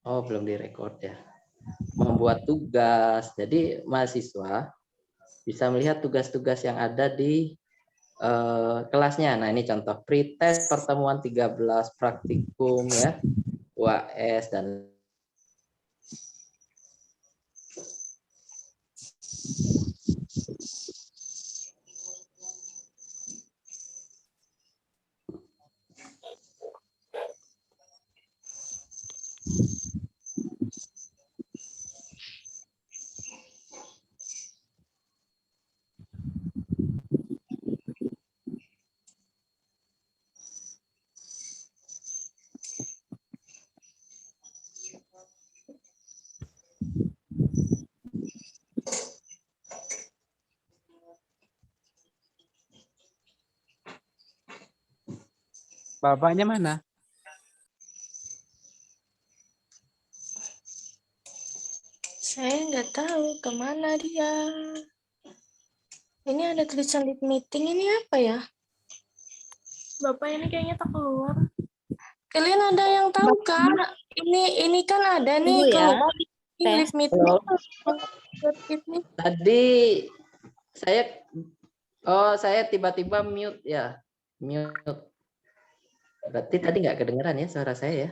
Oh, belum direkord ya. Membuat tugas. Jadi mahasiswa bisa melihat tugas-tugas yang ada di kelasnya. Nah, ini contoh pretest pertemuan 13 praktikum ya, UAS dan Bapaknya mana? Saya nggak tahu kemana dia. Ini ada tulisan lead meeting, ini apa ya? Bapak ini kayaknya tak keluar. Kalian ada yang tahu Kak? Ini kan ada nih Tunggu ya. keluar ini lead meeting. Ini. tadi saya tiba-tiba mute ya. Mute. Berarti tadi nggak kedengeran ya suara saya ya?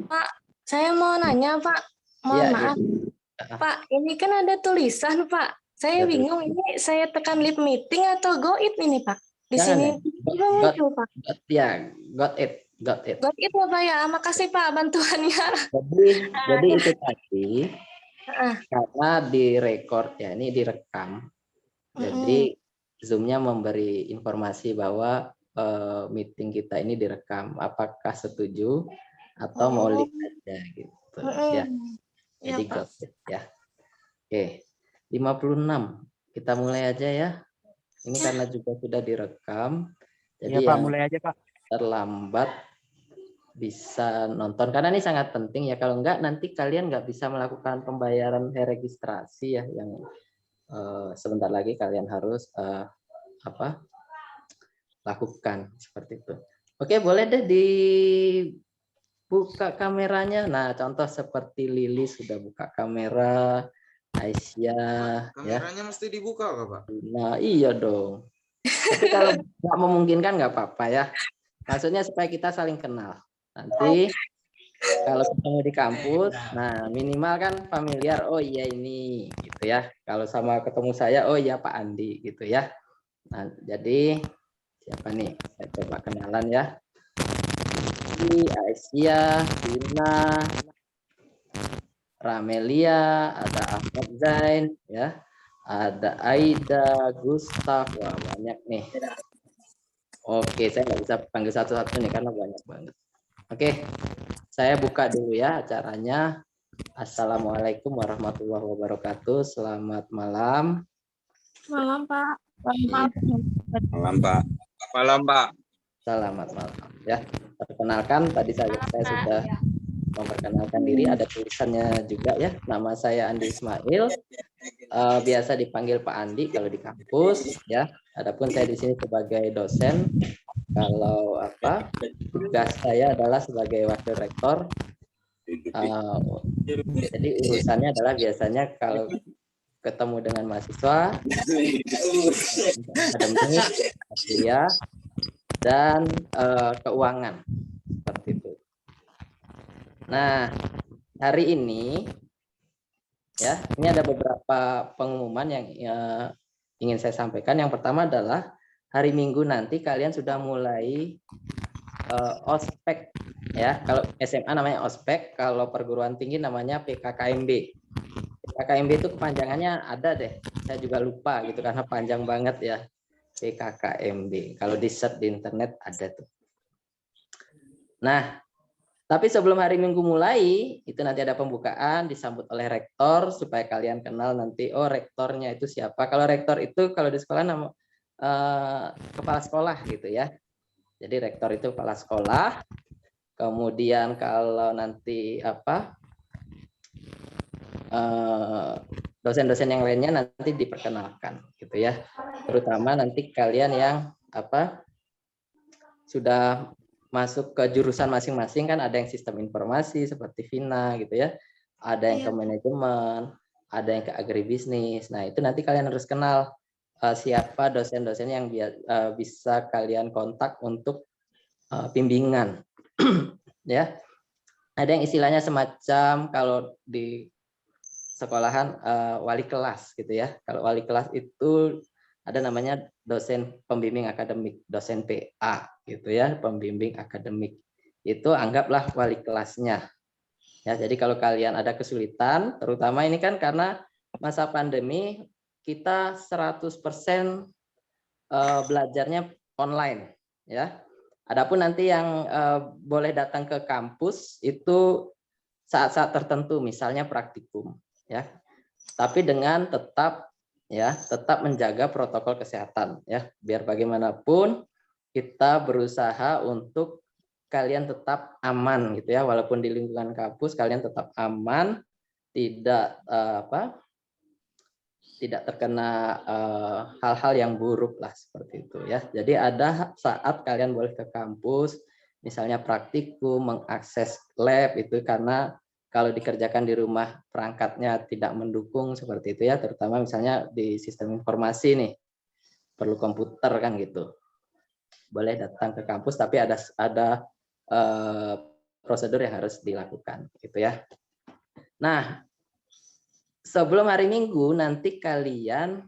Pak, saya mau nanya Pak. Mohon Iya, maaf. iya. Pak, ini kan ada tulisan Pak. Saya Betul. bingung ini saya tekan lead meeting atau go it ini Pak. Di Jangan sini ya. muncul Pak. Ya, got it. Go it ya Pak ya. Makasih Pak bantuannya. Jadi itu tadi karena direkord ya, ini direkam. Jadi Zoom-nya memberi informasi bahwa meeting kita ini direkam. Apakah setuju atau mau lihat aja gitu ya. Jadi got it ya. Oke. 56. Kita mulai aja ya. Ini karena juga sudah direkam. Jadi Iya Pak, yang mulai aja Pak. terlambat bisa nonton karena ini sangat penting ya, kalau enggak nanti kalian nggak bisa melakukan pembayaran registrasi ya, yang sebentar lagi kalian harus lakukan seperti itu. Oke, boleh deh dibuka kameranya. Nah, contoh seperti Lili sudah buka kamera, Aisyah kameranya mesti dibuka Pak. Nah, iya dong. Tapi kalau nggak memungkinkan nggak apa-apa ya. Maksudnya supaya kita saling kenal. Nanti kalau ketemu di kampus, nah minimal kan familiar, oh iya ini gitu ya. Kalau sama ketemu saya, oh iya Pak Andi gitu ya. Nah, jadi siapa nih? Saya coba kenalan ya. Ini Aisyah, Dina, Ramelia, ada Ahmad Zain ya. Ada Aida, Gustaf, wah banyak nih. Oke, saya nggak bisa panggil satu-satu nih karena banyak banget. Oke, saya buka dulu ya acaranya. Assalamualaikum warahmatullahi wabarakatuh. Selamat malam. Malam Pak. Malam Pak. Malam Pak. Selamat malam ya. Perkenalkan, tadi saya sudah memperkenalkan diri. Ada tulisannya juga ya. Nama saya Andi Ismail. Biasa dipanggil Pak Andi kalau di kampus ya. Adapun saya di sini sebagai dosen. Kalau tugas saya adalah sebagai wakil rektor. Jadi urusannya adalah biasanya kalau ketemu dengan mahasiswa, akademik, kuliah, dan keuangan seperti itu. Nah, hari ini ya, ini ada beberapa pengumuman yang ingin saya sampaikan. Yang pertama adalah hari Minggu nanti kalian sudah mulai ospek ya. Kalau SMA namanya ospek, kalau perguruan tinggi namanya PKKMB. PKKMB itu kepanjangannya ada deh. Saya juga lupa gitu karena panjang banget ya. PKKMB. Kalau di search di internet ada tuh. Nah, tapi sebelum hari Minggu mulai, itu nanti ada pembukaan disambut oleh rektor supaya kalian kenal nanti, oh rektornya itu siapa. Kalau rektor itu kalau di sekolah nama kepala sekolah gitu ya. Jadi rektor itu kepala sekolah. Kemudian kalau nanti dosen-dosen yang lainnya nanti diperkenalkan gitu ya. Terutama nanti kalian yang sudah masuk ke jurusan masing-masing kan ada yang sistem informasi seperti Vina gitu ya. Ada yang Iya. ke manajemen, ada yang ke agribisnis. Nah, itu nanti kalian harus kenal siapa dosen-dosen yang bisa kalian kontak untuk bimbingan. Ya. Ada yang istilahnya semacam kalau di sekolahan wali kelas gitu ya. Kalau wali kelas itu ada namanya dosen pembimbing akademik, dosen PA gitu ya, pembimbing akademik. Itu anggaplah wali kelasnya. Ya, jadi kalau kalian ada kesulitan, terutama ini kan karena masa pandemi kita 100% belajarnya online ya. Adapun nanti yang boleh datang ke kampus itu saat-saat tertentu, misalnya praktikum, ya. Tapi dengan tetap menjaga protokol kesehatan, ya. Biar bagaimanapun kita berusaha untuk kalian tetap aman, gitu ya. Walaupun di lingkungan kampus kalian tetap aman, tidak tidak terkena hal-hal yang buruk lah seperti itu ya. Jadi ada saat kalian boleh ke kampus, misalnya praktikum, mengakses lab itu karena kalau dikerjakan di rumah perangkatnya tidak mendukung seperti itu ya, terutama misalnya di sistem informasi nih perlu komputer kan gitu. Boleh datang ke kampus tapi ada prosedur yang harus dilakukan gitu ya. Nah, sebelum hari Minggu nanti kalian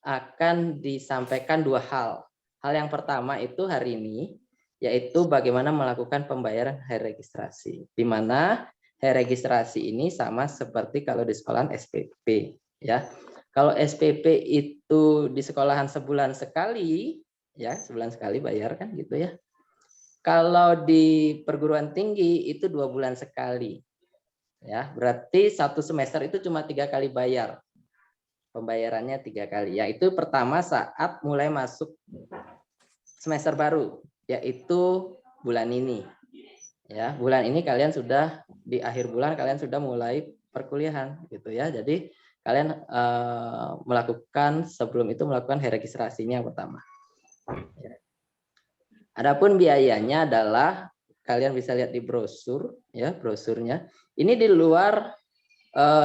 akan disampaikan 2 hal. Hal yang pertama itu hari ini yaitu bagaimana melakukan pembayaran hari registrasi. Di mana hari registrasi ini sama seperti kalau di sekolahan SPP ya. Kalau SPP itu di sekolahan sebulan sekali ya, sebulan sekali bayar kan gitu ya. Kalau di perguruan tinggi itu 2 bulan sekali. Ya, berarti 1 semester itu cuma 3 kali bayar. Pembayarannya 3 kali. Yaitu pertama saat mulai masuk semester baru, yaitu bulan ini. Ya, bulan ini kalian sudah di akhir bulan kalian sudah mulai perkuliahan gitu ya. Jadi kalian melakukan sebelum itu melakukan registrasinya yang pertama. Adapun biayanya adalah kalian bisa lihat di brosur ya, brosurnya. Ini di luar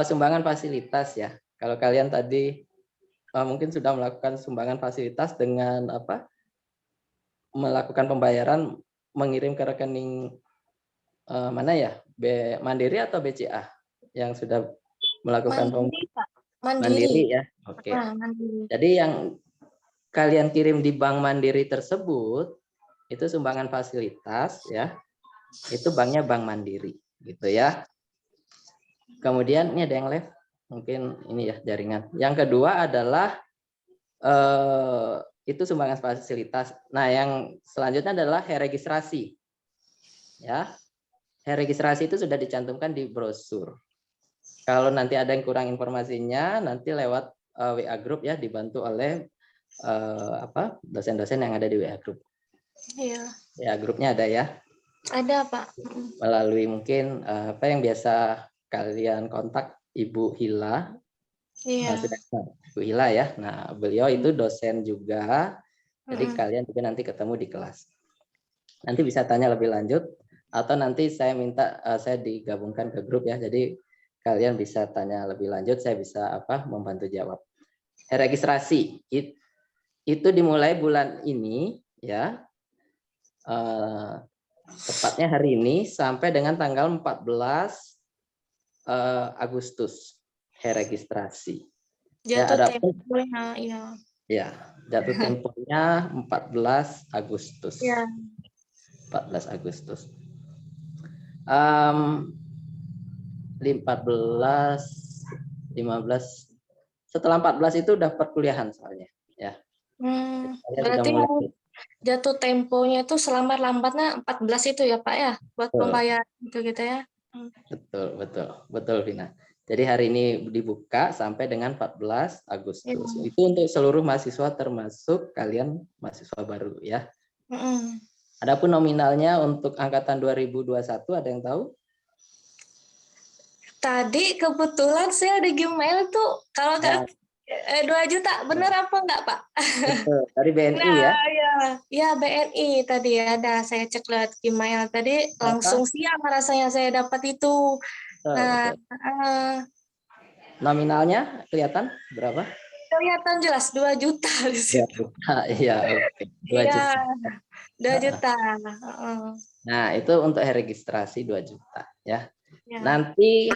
sumbangan fasilitas ya. Kalau kalian tadi mungkin sudah melakukan sumbangan fasilitas dengan melakukan pembayaran mengirim ke rekening mana ya, Mandiri atau BCA yang sudah melakukan Mandiri ya. Oke. Mandiri. Jadi yang kalian kirim di Bank Mandiri tersebut itu sumbangan fasilitas ya. Itu banknya Bank Mandiri gitu ya. Kemudian ini ada yang live, mungkin ini ya jaringan. Yang kedua adalah itu sumbangan fasilitas. Nah, yang selanjutnya adalah registrasi. Ya, registrasi itu sudah dicantumkan di brosur. Kalau nanti ada yang kurang informasinya, nanti lewat WA group ya, dibantu oleh dosen-dosen yang ada di WA group. Iya. Ya, grupnya ada ya. Ada, Pak. Melalui mungkin apa yang biasa kalian kontak Ibu Hila. Iya. Ibu Hila ya. Nah, beliau itu dosen juga. Jadi kalian juga nanti ketemu di kelas. Nanti bisa tanya lebih lanjut atau nanti saya minta saya digabungkan ke grup ya. Jadi kalian bisa tanya lebih lanjut, saya bisa membantu jawab. Registrasi itu dimulai bulan ini ya. Tepatnya hari ini sampai dengan tanggal 14 Agustus registrasi. Jatuh temponya, ya. Ya, jatuh temponya 14 Agustus. Ya. 14 Agustus. 14, 15. Setelah 14 itu udah perkuliahan soalnya, ya. Berarti jatuh temponya itu selambat-lambatnya 14 itu ya Pak ya, buat pembayaran itu gitu ya. Betul Vina. Jadi hari ini dibuka sampai dengan 14 Agustus. Itu untuk seluruh mahasiswa termasuk kalian mahasiswa baru ya. Adapun nominalnya untuk angkatan 2021 ada yang tahu? Tadi kebetulan saya ada Gmail tuh, kalau 2 juta, benar apa enggak, Pak? Betul. Dari BNI ya. Ya, BNI tadi ada. Saya cek lewat email tadi, langsung siang rasanya saya dapat itu. Nah, nominalnya kelihatan berapa? kelihatan jelas 2 juta di situ. Iya, oke. 2 Iya, juta. 2 juta. Nah, itu untuk hari registrasi 2 juta ya. Ya. Nanti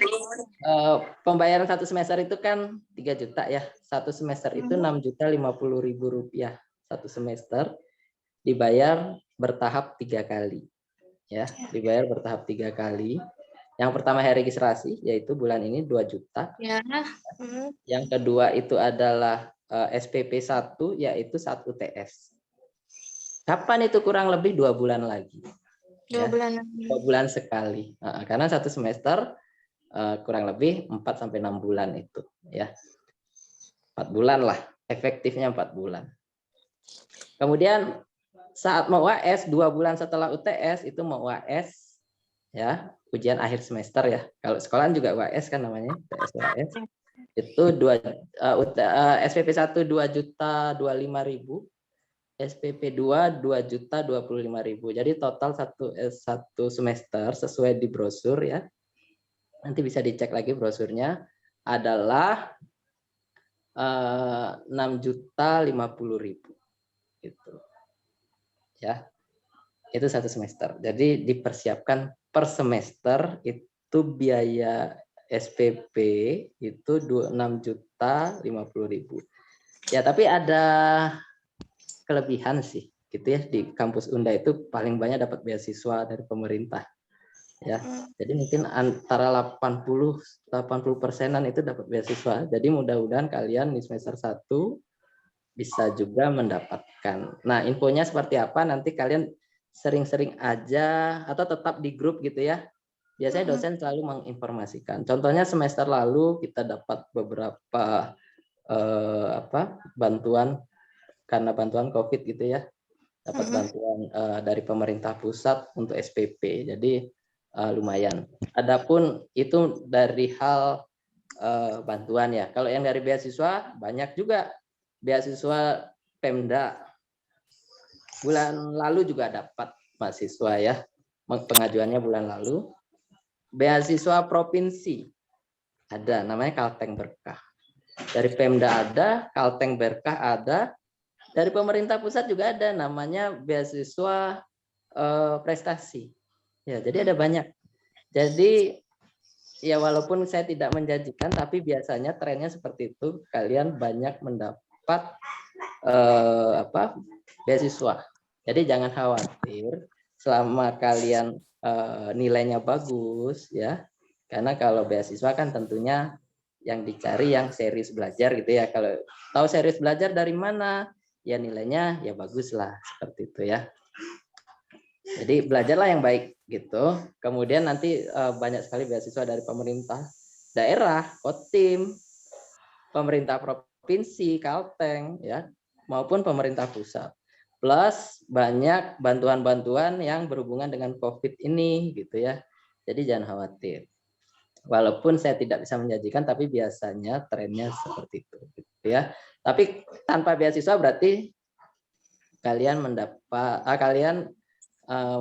pembayaran 1 semester itu kan 3 juta ya. 1 semester itu 6.050.000 rupiah 1 semester, dibayar bertahap 3 kali. Ya, dibayar bertahap 3 kali. Yang pertama hari registrasi, yaitu bulan ini 2 juta. Ya. Yang kedua itu adalah SPP 1, yaitu 1 UTS. Kapan itu? Kurang lebih 2 bulan lagi. 2 bulan lagi. 2 bulan sekali. Karena 1 semester kurang lebih 4-6 bulan itu. Ya, 4 bulan lah. Efektifnya 4 bulan. Kemudian saat mau UAS, 2 bulan setelah UTS itu mau UAS, ya, ujian akhir semester ya. Kalau sekolahan juga UAS kan namanya, UAS. Itu SPP 1 2.025.000, SPP 2 2.025.000. Jadi total satu semester sesuai di brosur ya. Nanti bisa dicek lagi brosurnya adalah 6.050.000 gitu. Ya. Itu 1 semester. Jadi dipersiapkan per semester itu biaya SPP itu 6.050.000. Ya, tapi ada kelebihan sih gitu ya, di kampus Unda itu paling banyak dapat beasiswa dari pemerintah. Ya. Jadi mungkin antara 80% itu dapat beasiswa. Jadi mudah-mudahan kalian di semester 1 bisa juga mendapatkan. Nah, infonya seperti apa nanti kalian sering-sering aja atau tetap di grup gitu ya. Biasanya dosen selalu menginformasikan. Contohnya semester lalu kita dapat beberapa bantuan karena bantuan COVID gitu ya. Dapat bantuan dari pemerintah pusat untuk SPP. Jadi lumayan. Adapun itu dari hal bantuan ya. Kalau yang dari beasiswa banyak juga. Beasiswa Pemda bulan lalu juga dapat mahasiswa ya, pengajuannya bulan lalu. Beasiswa provinsi ada, namanya Kalteng Berkah. Dari Pemda ada, Kalteng Berkah ada, dari pemerintah pusat juga ada, namanya beasiswa prestasi. Ya, jadi ada banyak. Jadi ya walaupun saya tidak menjanjikan, tapi biasanya trennya seperti itu. Kalian banyak mendapat beasiswa. Jadi jangan khawatir selama kalian nilainya bagus ya. Karena kalau beasiswa kan tentunya yang dicari yang serius belajar gitu ya. Kalau tahu serius belajar dari mana, ya nilainya ya bagus lah seperti itu ya. Jadi belajarlah yang baik gitu. Kemudian nanti banyak sekali beasiswa dari pemerintah daerah, Kotim, pemerintah provinsi, Kalteng ya, maupun pemerintah pusat. Plus banyak bantuan-bantuan yang berhubungan dengan COVID ini gitu ya. Jadi jangan khawatir. Walaupun saya tidak bisa menjanjikan, tapi biasanya trennya seperti itu gitu ya. Tapi tanpa beasiswa berarti kalian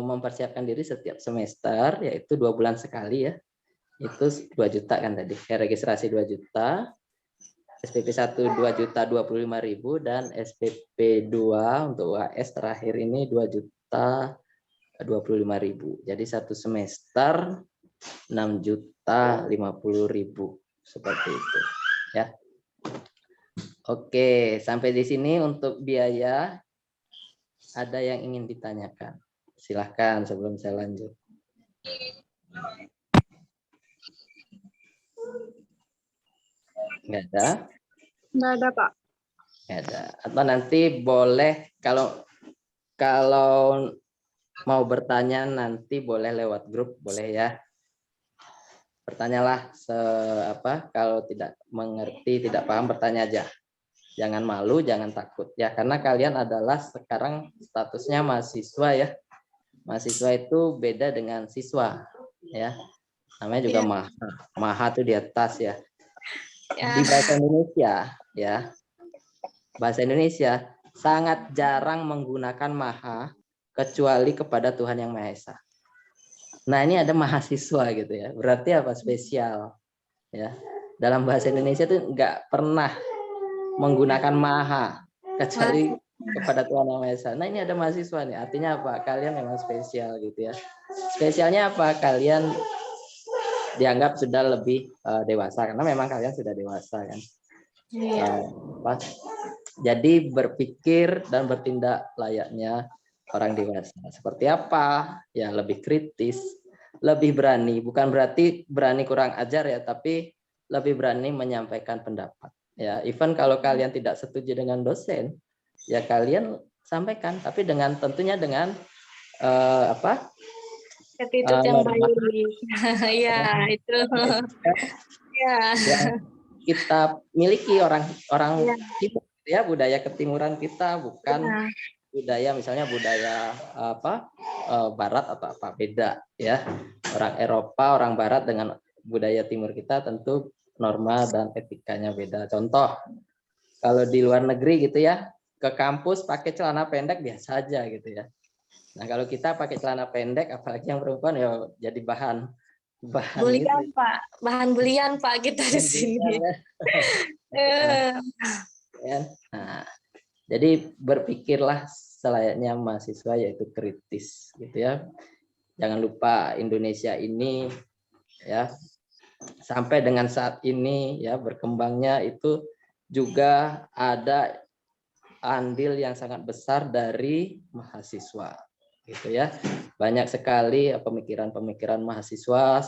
mempersiapkan diri setiap semester, yaitu 2 bulan sekali ya. Itu 2 juta kan tadi. Registrasi 2 juta. SPP 1 2.025.000 dan SPP 2 untuk UAS terakhir ini 2.025.000. Jadi 1 semester 6.050.000 seperti itu ya. Oke, sampai di sini untuk biaya. Ada yang ingin ditanyakan? Silahkan sebelum saya lanjut. Nggak ada? Nggak ada, Pak. Nggak ada. Atau nanti boleh kalau mau bertanya nanti boleh lewat grup, boleh ya. Bertanyalah kalau tidak mengerti, tidak paham, bertanya aja. Jangan malu, jangan takut ya, karena kalian adalah sekarang statusnya mahasiswa ya. Mahasiswa itu beda dengan siswa ya. Namanya juga maha. Maha itu di atas ya. Ya. Di bahasa Indonesia ya, bahasa Indonesia sangat jarang menggunakan maha kecuali kepada Tuhan Yang Maha Esa. Nah, ini ada mahasiswa gitu ya. Berarti apa? Spesial ya. Dalam bahasa Indonesia tuh nggak pernah menggunakan maha kecuali kepada Tuhan Yang Maha Esa. Nah, ini ada mahasiswa nih. Artinya apa? Kalian memang spesial gitu ya. Spesialnya apa? Kalian dianggap sudah lebih dewasa karena memang kalian sudah dewasa kan. Iya. Jadi berpikir dan bertindak layaknya orang dewasa. Seperti apa? Ya lebih kritis, lebih berani. Bukan berarti berani kurang ajar ya, tapi lebih berani menyampaikan pendapat. Ya, even kalau kalian tidak setuju dengan dosen, ya kalian sampaikan, tapi dengan tentunya dengan Attitude yang norma baik. Iya, itu. Ya. yang kita miliki orang Iya. timur ya, budaya ketimuran kita bukan Iya. budaya misalnya budaya barat atau apa, beda ya. Orang Eropa, orang barat dengan budaya timur kita tentu norma dan etikanya beda. Contoh, kalau di luar negeri gitu ya, ke kampus pakai celana pendek biasa aja gitu ya. Nah, kalau kita pakai celana pendek apalagi yang perempuan ya jadi bahan Bulian, Pak. Bahan bulian, Pak, kita di sini. Nah, jadi berpikirlah selayaknya mahasiswa, yaitu kritis gitu ya. Jangan lupa Indonesia ini ya sampai dengan saat ini ya berkembangnya itu juga ada andil yang sangat besar dari mahasiswa gitu ya. Banyak sekali pemikiran-pemikiran mahasiswa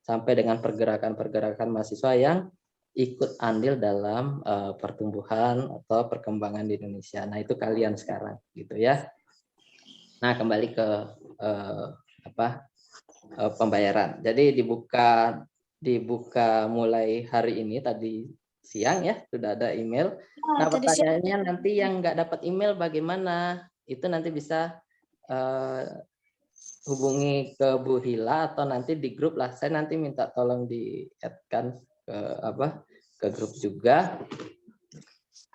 sampai dengan pergerakan-pergerakan mahasiswa yang ikut andil dalam pertumbuhan atau perkembangan di Indonesia. Nah, itu kalian sekarang gitu ya. Nah, kembali ke pembayaran. Jadi dibuka mulai hari ini, tadi siang ya sudah ada email. Nah, pertanyaannya nanti yang nggak dapat email bagaimana? Itu nanti bisa hubungi ke Bu Hila atau nanti di grup lah. Saya nanti minta tolong di-add-kan ke grup juga.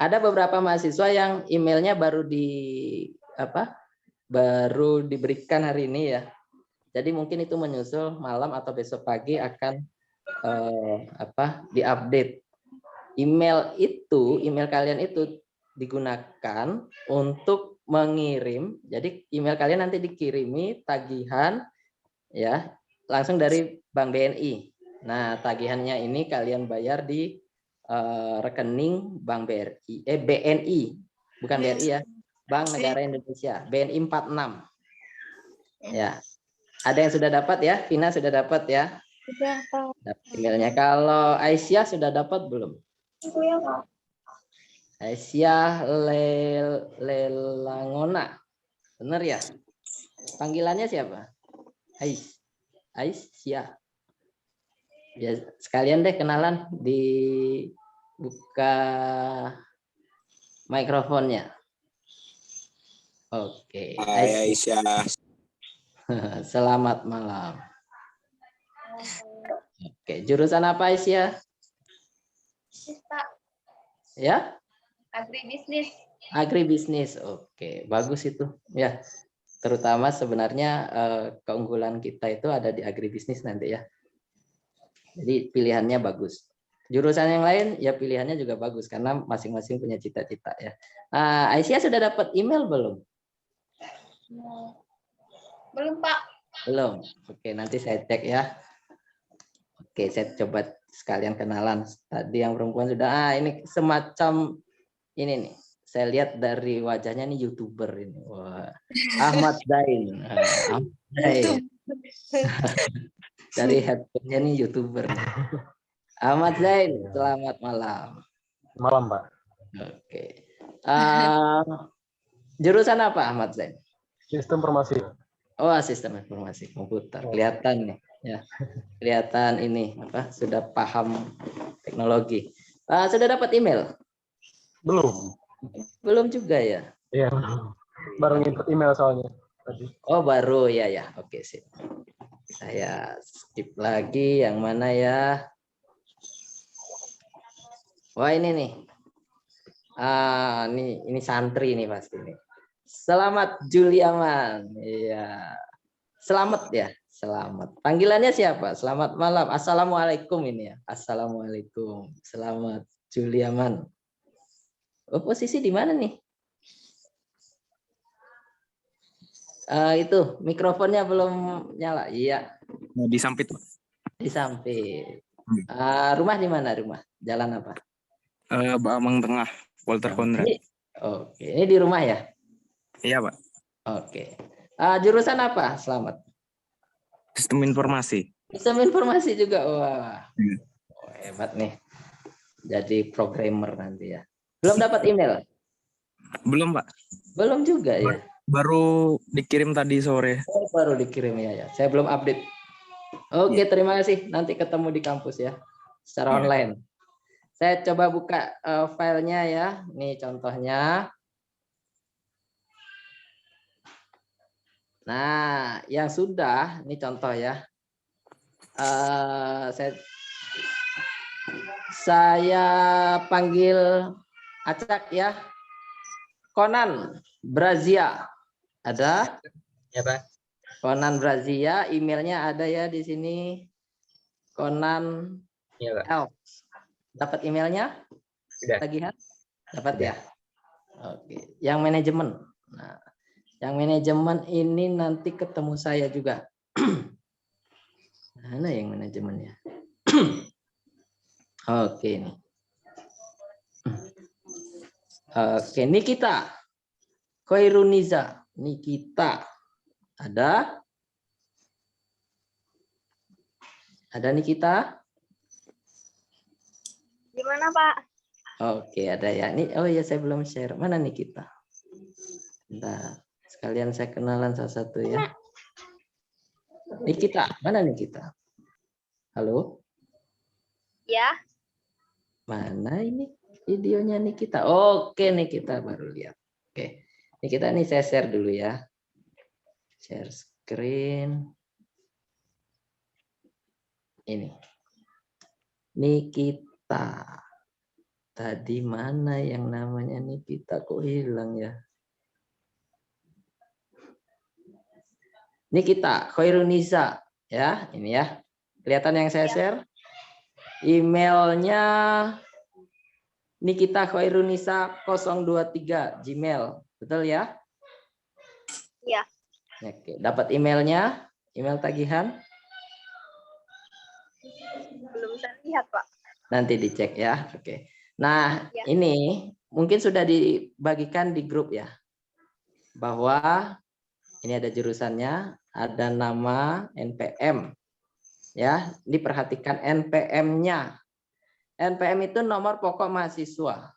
Ada beberapa mahasiswa yang emailnya baru diberikan hari ini ya. Jadi mungkin itu menyusul malam atau besok pagi akan diupdate. Email kalian itu digunakan untuk mengirim. Jadi email kalian nanti dikirimi tagihan ya langsung dari Bank BNI. Nah, tagihannya ini kalian bayar di rekening Bank BNI, bukan BRI ya. Bank Negara Indonesia, BNI 46. Ya. Ada yang sudah dapat ya? Vina sudah dapat ya? Sudah, Pak. Dapat emailnya. Kalau Aisyah sudah dapat belum? Iya, Pak. Aisyah Lelangona. Benar ya? Panggilannya siapa? Aisyah. Ya, sekalian deh kenalan, dibuka mikrofonnya. Oke. Hai Aisyah. Selamat malam. Oke, jurusan apa Aisyah? Ya? Agribisnis. Agribisnis. Oke, bagus itu. Ya. Terutama sebenarnya keunggulan kita itu ada di agribisnis nanti ya. Jadi pilihannya bagus. Jurusan yang lain ya pilihannya juga bagus karena masing-masing punya cita-cita ya. Aisyah sudah dapat email belum? Belum, Pak. Belum. Oke, nanti saya cek ya. Oke, saya coba sekalian kenalan. Tadi yang perempuan sudah. Ini semacam ini nih. Saya lihat dari wajahnya nih YouTuber ini. Wah, Ahmad Zain. Ahmad Zain. Dari headphone-nya nih YouTuber. Ahmad Zain, selamat malam. Malam, Pak. Oke. Jurusan apa Ahmad Zain? Sistem informasi. Oh, sistem informasi komputer. Kelihatan nih, ya. Kelihatan ini sudah paham teknologi. Sudah dapat email? Belum. Belum juga ya? Iya, belum. Baru input email soalnya tadi. Oh, baru ya. Oke, sip. Saya skip lagi yang mana ya? Wah ini nih. Ini santri nih pasti nih. Selamat Juliaman. Iya. Selamat ya. Selamat. Panggilannya siapa? Selamat malam. Assalamualaikum ini ya. Assalamualaikum. Selamat Juliaman. Oh, posisi di mana nih? Itu mikrofonnya belum nyala. Iya. Di Sampit. Di samping. Rumah di mana rumah? Jalan apa? Bamang Tengah, Walter Konrad. Oke, ini di rumah ya? Iya, Pak. Oke. Jurusan apa? Selamat. Sistem informasi. Sistem informasi juga. Wah. Oh, hebat nih. Jadi programmer nanti ya. Belum dapat email? Belum, Pak. Belum juga ya. Baru dikirim tadi sore. Oh, baru dikirim ya. Saya belum update. Oke, terima kasih. Nanti ketemu di kampus ya. Secara online. Saya coba buka filenya ya. Nih contohnya. Nah, yang sudah, ini contoh ya. Saya panggil acak ya. Conan Brazia. Ada? Ya, Pak. Conan Brazia, emailnya ada ya di sini. Conan Iya, Pak. L. Dapat emailnya? Sudah. Tagihan? Dapat ya? Oke. Yang manajemen. Nah, yang manajemen ini nanti ketemu saya juga. Mana yang manajemennya? Oke ini. Oke, Nikita. Khairuniza. Nikita. Ada? Ada Nikita? Gimana, Pak? Oke, ada ya. Ini, oh ya, saya belum share. Mana Nikita? Bentar. Sekalian saya kenalan salah satu ya. Nikita, mana Nikita? Halo? Ya. Mana ini videonya Nikita? Oke, Nikita baru lihat. Oke. Nikita nih saya share dulu ya. Share screen. Ini. Nikita. Tadi mana yang namanya Nikita kok hilang ya? Nikita Khairunisa ya, ini ya. Kelihatan yang saya share? Emailnya Nikita Khairunisa 023 Gmail. Betul ya? Iya. Oke, dapat emailnya? Email tagihan? Belum saya lihat, Pak. Nanti dicek ya. Oke. Nah, Ya. ini mungkin sudah dibagikan di grup ya. Bahwa ini ada jurusannya, ada nama NPM. Ya, diperhatikan NPM-nya. NPM itu nomor pokok mahasiswa.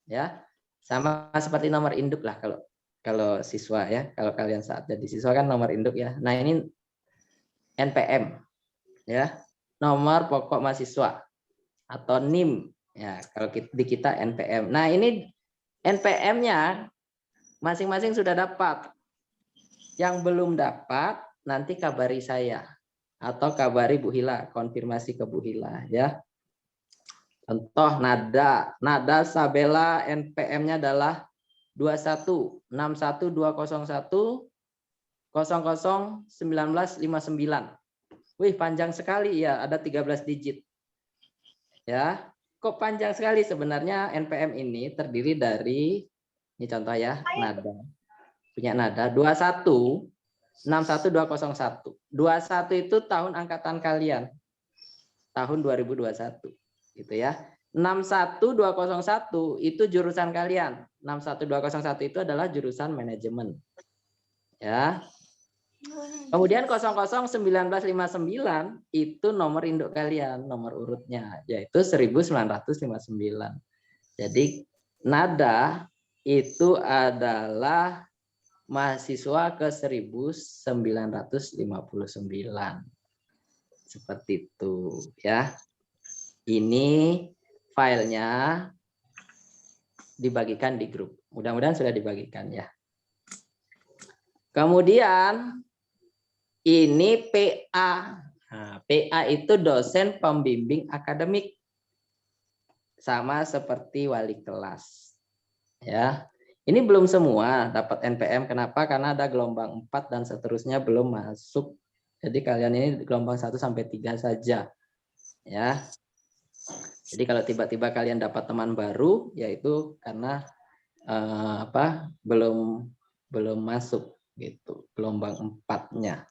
Ya. Sama seperti nomor induk lah kalau siswa ya. Kalau kalian saat jadi siswa kan nomor induk ya. Nah, ini NPM. Ya. Nomor pokok mahasiswa atau NIM ya, kalau di kita NPM. Nah, ini NPM-nya masing-masing sudah dapat. Yang belum dapat nanti kabari saya atau kabari Bu Hila, konfirmasi ke Bu Hila ya. Contoh Nada Sabela NPM-nya adalah 2161201001959. Wih, panjang sekali ya, ada 13 digit. Ya, kok panjang sekali sebenarnya NPM ini terdiri dari ini contoh ya, Nada. Punya Nada 2161201. 21 itu tahun angkatan kalian. Tahun 2021. Gitu ya. 61201 itu jurusan kalian. 61201 itu adalah jurusan manajemen. Ya. Kemudian 001959 itu nomor induk kalian, nomor urutnya yaitu 1959. Jadi Nada itu adalah mahasiswa ke 1959. Seperti itu ya. Ini filenya dibagikan di grup. Mudah-mudahan sudah dibagikan ya. Kemudian ini PA. Nah, PA itu dosen pembimbing akademik. sama seperti wali kelas. Ya. Ini belum semua dapat NPM. Kenapa? Karena ada gelombang 4 dan seterusnya belum masuk. Jadi kalian ini gelombang 1 sampai 3 saja. Ya. Jadi kalau tiba-tiba kalian dapat teman baru, yaitu karena belum masuk gitu gelombang 4-nya.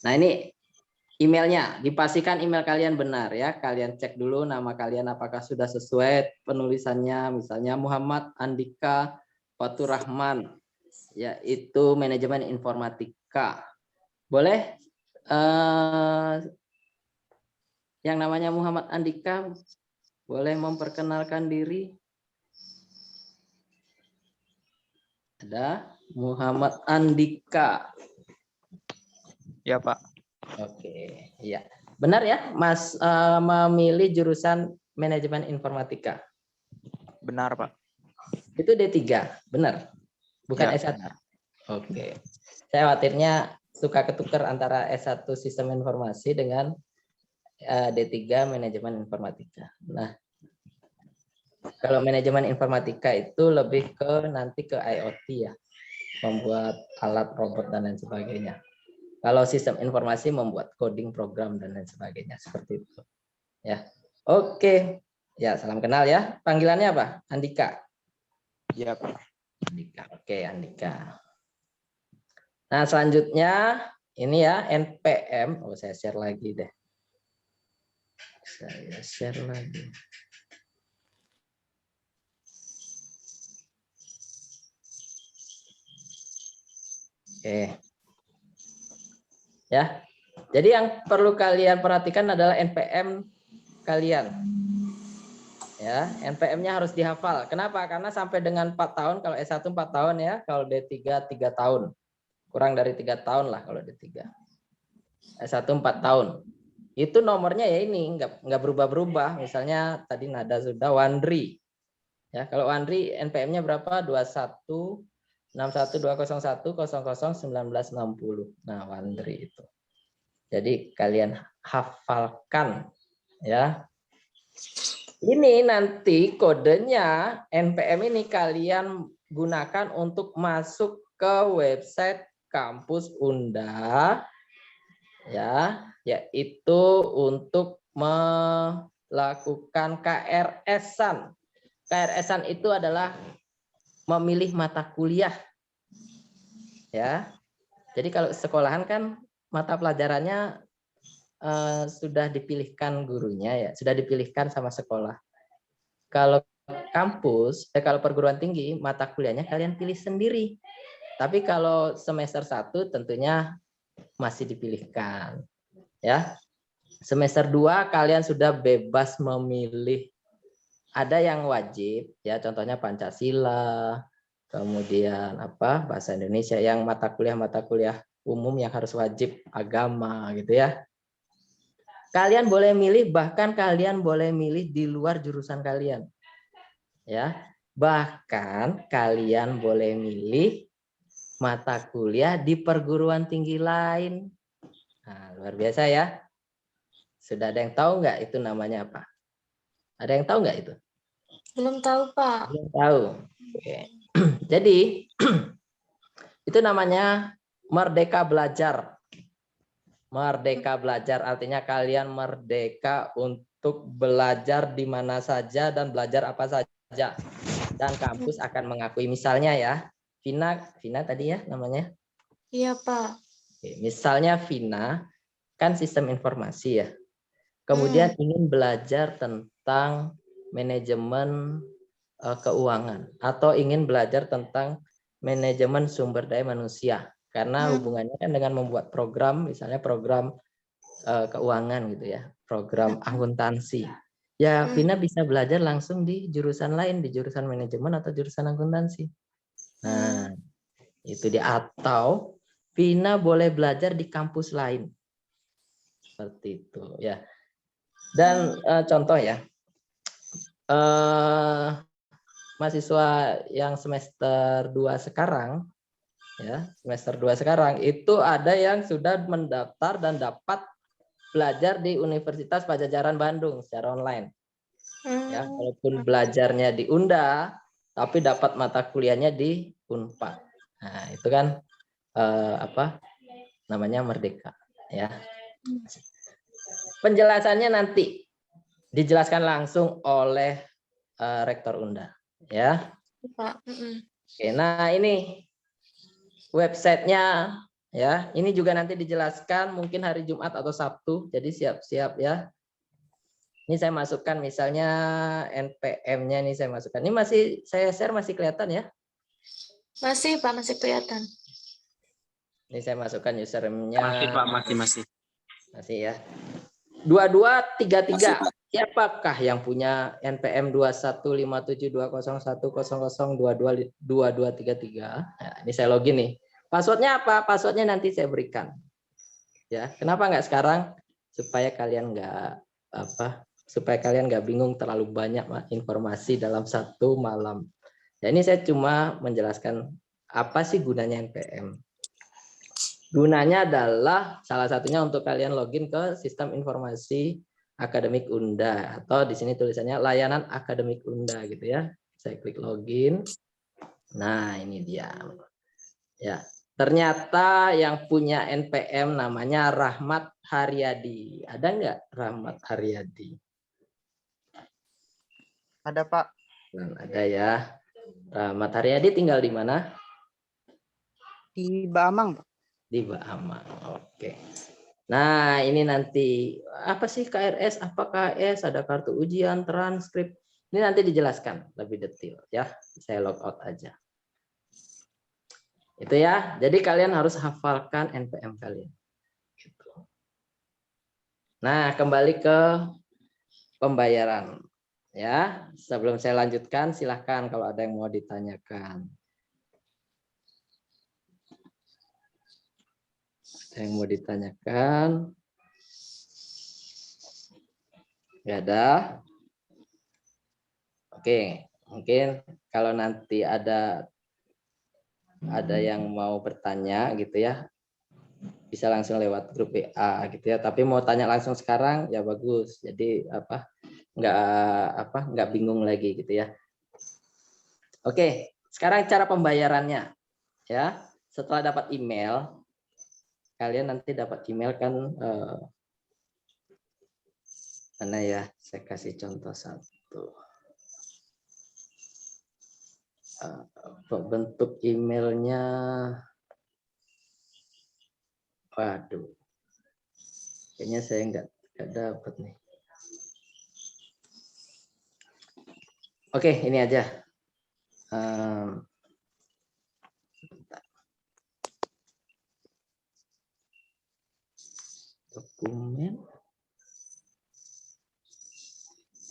Nah, ini emailnya, dipastikan email kalian benar ya. Kalian cek dulu nama kalian apakah sudah sesuai penulisannya, misalnya Muhammad Andika Fatur Rahman, yaitu manajemen informatika. Boleh yang namanya Muhammad Andika boleh memperkenalkan diri? Ada Muhammad Andika. Ya, Pak. Oke, iya. Benar ya, Mas memilih jurusan manajemen informatika. Benar, Pak. Itu D3, benar? Bukan Ya, S1. benar. Oke. Saya khawatirnya suka ketukar antara S1 sistem informasi dengan D3 manajemen informatika. Nah, kalau manajemen informatika itu lebih ke nanti ke IoT ya, membuat alat, robot dan lain sebagainya. Kalau sistem informasi membuat coding program dan lain sebagainya seperti itu. Ya. Oke. Ya, salam kenal ya. Panggilannya apa? Andika. Ya, Pak. Andika. Oke, Andika. Nah, selanjutnya ini ya NPM. Oh, saya share lagi deh. Saya share lagi. Oke. Ya. Jadi yang perlu kalian perhatikan adalah NPM kalian. Ya, NPM-nya harus dihafal. Kenapa? Karena sampai dengan 4 tahun, kalau S1 4 tahun ya, kalau D3 3 tahun. Kurang dari 3 tahun lah kalau D3. S1 4 tahun. Itu nomornya ya ini, nggak berubah-berubah. Misalnya tadi nada sudah Wandri. Ya, kalau Wandri NPM-nya berapa? 21 61 201 00 1960. Nah, Wandri itu. Jadi kalian hafalkan ya. Ini nanti kodenya NPM ini kalian gunakan untuk masuk ke website kampus Unda ya, yaitu untuk melakukan KRS-an. KRS-an itu adalah memilih mata kuliah. Ya. Jadi kalau sekolahan kan mata pelajarannya sudah dipilihkan gurunya ya, sudah dipilihkan sama sekolah. Kalau kampus, kalau perguruan tinggi, mata kuliahnya kalian pilih sendiri. Tapi kalau semester 1 tentunya masih dipilihkan. Ya. Semester 2 kalian sudah bebas memilih. Ada yang wajib, ya contohnya Pancasila, kemudian bahasa Indonesia, yang mata kuliah umum yang harus wajib, agama gitu ya. Kalian boleh milih, bahkan kalian boleh milih di luar jurusan kalian. Ya. Bahkan kalian boleh milih mata kuliah di perguruan tinggi lain. Nah, luar biasa ya. Sudah ada yang tahu nggak itu namanya apa? Ada yang tahu nggak itu? Belum tahu, Pak. Belum tahu. Oke. Jadi itu namanya merdeka belajar. Merdeka belajar artinya kalian merdeka untuk belajar di mana saja dan belajar apa saja. Dan kampus akan mengakui. Misalnya ya, Vina tadi ya namanya? Iya, Pak. Oke, misalnya Vina kan sistem informasi ya. Kemudian ingin belajar tentang manajemen keuangan atau ingin belajar tentang manajemen sumber daya manusia. Karena hubungannya kan dengan membuat program, misalnya program keuangan gitu ya, program akuntansi. Ya, Vina bisa belajar langsung di jurusan lain, di jurusan manajemen atau jurusan akuntansi. Nah, itu dia. Atau Vina boleh belajar di kampus lain. Seperti itu ya. Dan contoh ya, mahasiswa yang semester 2 sekarang, ya semester 2 sekarang itu ada yang sudah mendaftar dan dapat belajar di Universitas Padjadjaran Bandung secara online. Ya, walaupun belajarnya di Unda, tapi dapat mata kuliahnya di Unpad. Nah, itu kan apa namanya merdeka, ya. Penjelasannya nanti dijelaskan langsung oleh Rektor Unda, ya. Pak. Oke, nah ini websitenya, ya. Ini juga nanti dijelaskan mungkin hari Jumat atau Sabtu, jadi siap-siap ya. Ini saya masukkan misalnya NPM-nya, ini saya masukkan. Ini masih saya share, masih kelihatan ya? Masih Pak, masih kelihatan. Ini saya masukkan username-nya. Masih Pak, masih. Masih ya. 2233. Siapakah yang punya NPM 21572010002233? Nah, ini saya login nih. Passwordnya apa? Passwordnya nanti saya berikan. Ya, kenapa nggak sekarang? Supaya kalian nggak bingung terlalu banyak informasi dalam satu malam. Ya, ini saya cuma menjelaskan apa sih gunanya NPM. Gunanya adalah salah satunya untuk kalian login ke sistem informasi akademik Unda, atau di sini tulisannya layanan akademik Unda gitu ya. Saya klik login. Nah, ini dia. Ya, ternyata yang punya NPM namanya Rahmat Haryadi. Ada nggak Rahmat Haryadi? Ada Pak. Nah, ada ya. Rahmat Haryadi tinggal di mana? Di Baamang Pak. Di Baamang. Oke. Nah, ini nanti apa sih KRS? Apa KS? Ada kartu ujian, transkrip. Ini nanti dijelaskan lebih detail ya. Saya log out aja. Itu ya. Jadi kalian harus hafalkan NPM kalian. Gitu. Nah, kembali ke pembayaran. Ya, sebelum saya lanjutkan, silahkan kalau ada yang mau ditanyakan. Ada yang mau ditanyakan? Nggak ada? Oke, mungkin kalau nanti ada yang mau bertanya gitu ya, bisa langsung lewat grup WA gitu ya. Tapi mau tanya langsung sekarang ya bagus. Jadi nggak bingung lagi gitu ya. Oke, sekarang cara pembayarannya ya. Setelah dapat email, kalian nanti dapat email kan mana ya? Saya kasih contoh satu. Bentuk emailnya, waduh, kayaknya saya nggak dapat nih. Oke, ini aja. Dokumen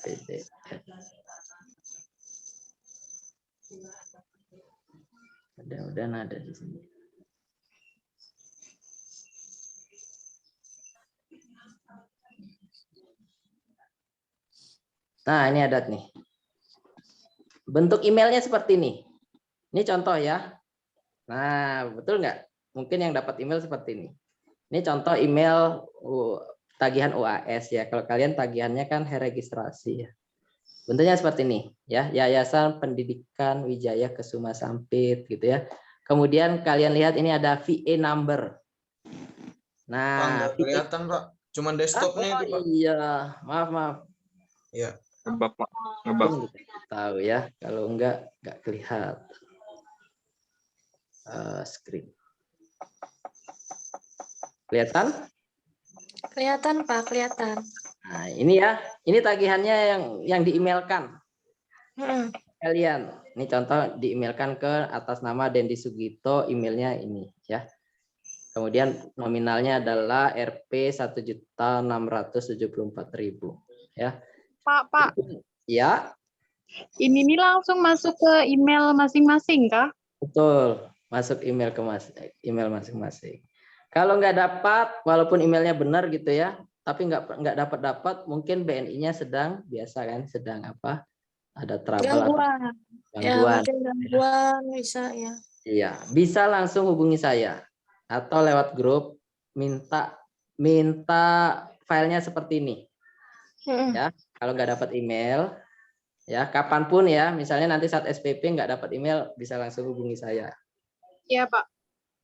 PDF. Mudah-mudahan ada di sini. Nah, ini ada nih. Bentuk emailnya seperti ini. Ini contoh ya. Nah, betul nggak? Mungkin yang dapat email seperti ini. Ini contoh email tagihan UAS ya. Kalau kalian tagihannya kan registrasi ya. Bentuknya seperti ini ya. Yayasan Pendidikan Wijaya Kesuma Sampit gitu ya. Kemudian kalian lihat ini ada VA number. Nah, Pak, kelihatan Pak. Cuman desktopnya itu Pak. Iya, maaf. Iya. Bapak. Tahu ya, kalau enggak kelihatan screen. Kelihatan? Kelihatan Pak, kelihatan. Nah, ini ya, ini tagihannya yang diemailkan. Kalian, ini contoh diemailkan ke atas nama Dendi Sugito, emailnya ini ya. Kemudian nominalnya adalah Rp 1.674.000 ya. Pak. Ya. Ini nih langsung masuk ke email masing-masing kah? Betul, masuk email ke email masing-masing. Kalau nggak dapat, walaupun emailnya benar gitu ya, tapi nggak dapat, mungkin BNI-nya sedang apa? Ada trouble. Gangguan. Ya, mungkin gangguan bisa ya. Iya, bisa langsung hubungi saya atau lewat grup minta filenya seperti ini. Ya. kalau nggak dapat email, ya kapanpun ya, misalnya nanti saat SPP nggak dapat email, bisa langsung hubungi saya. Iya, Pak.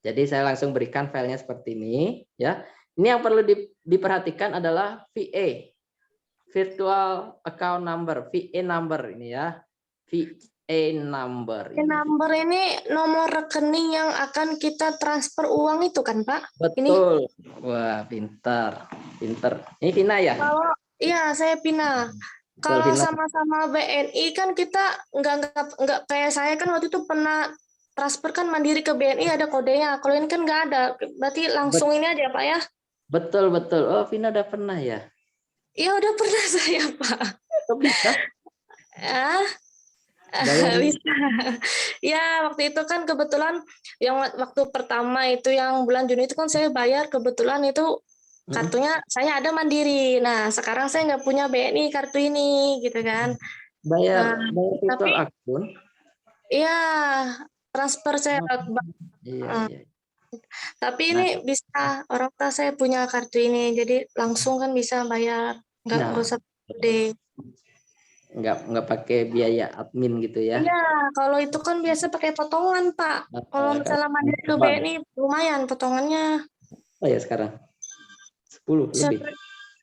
Jadi saya langsung berikan filenya seperti ini, ya. Ini yang perlu diperhatikan adalah VA, virtual account number, VA number ini ya, VA number. Ini number ini nomor rekening yang akan kita transfer uang itu kan, Pak? Betul. Wah, pintar, pintar. Ini Vina ya? Kalau iya, saya Pina. Betul, Kalau Vina. sama-sama BNI kan kita nggak kayak saya kan waktu itu pernah transfer kan mandiri ke BNI ada kodenya. Kalau ini kan nggak ada. Berarti langsung ini aja, Pak ya? Betul, betul. Oh, Vina udah pernah ya? Iya, udah pernah saya, Pak. Kok bisa? Ah, Bayar. bisa. Ya, waktu itu kan kebetulan yang waktu pertama itu yang bulan Juni itu kan saya bayar kebetulan itu kartunya saya ada mandiri. Nah, sekarang saya nggak punya BNI kartu ini, gitu kan. Bayar virtual Tapi akun. iya, transfer saya lewat bank. Iya, iya. Tapi Nah. ini bisa orang tua saya punya kartu ini, jadi langsung kan bisa bayar, nggak Nah. usah gede. Nggak pakai biaya admin gitu ya? Iya, kalau itu kan biasa pakai potongan, Pak. Kalau misalnya mandiri ke BNI lumayan potongannya. Oh ya sekarang 10 lebih.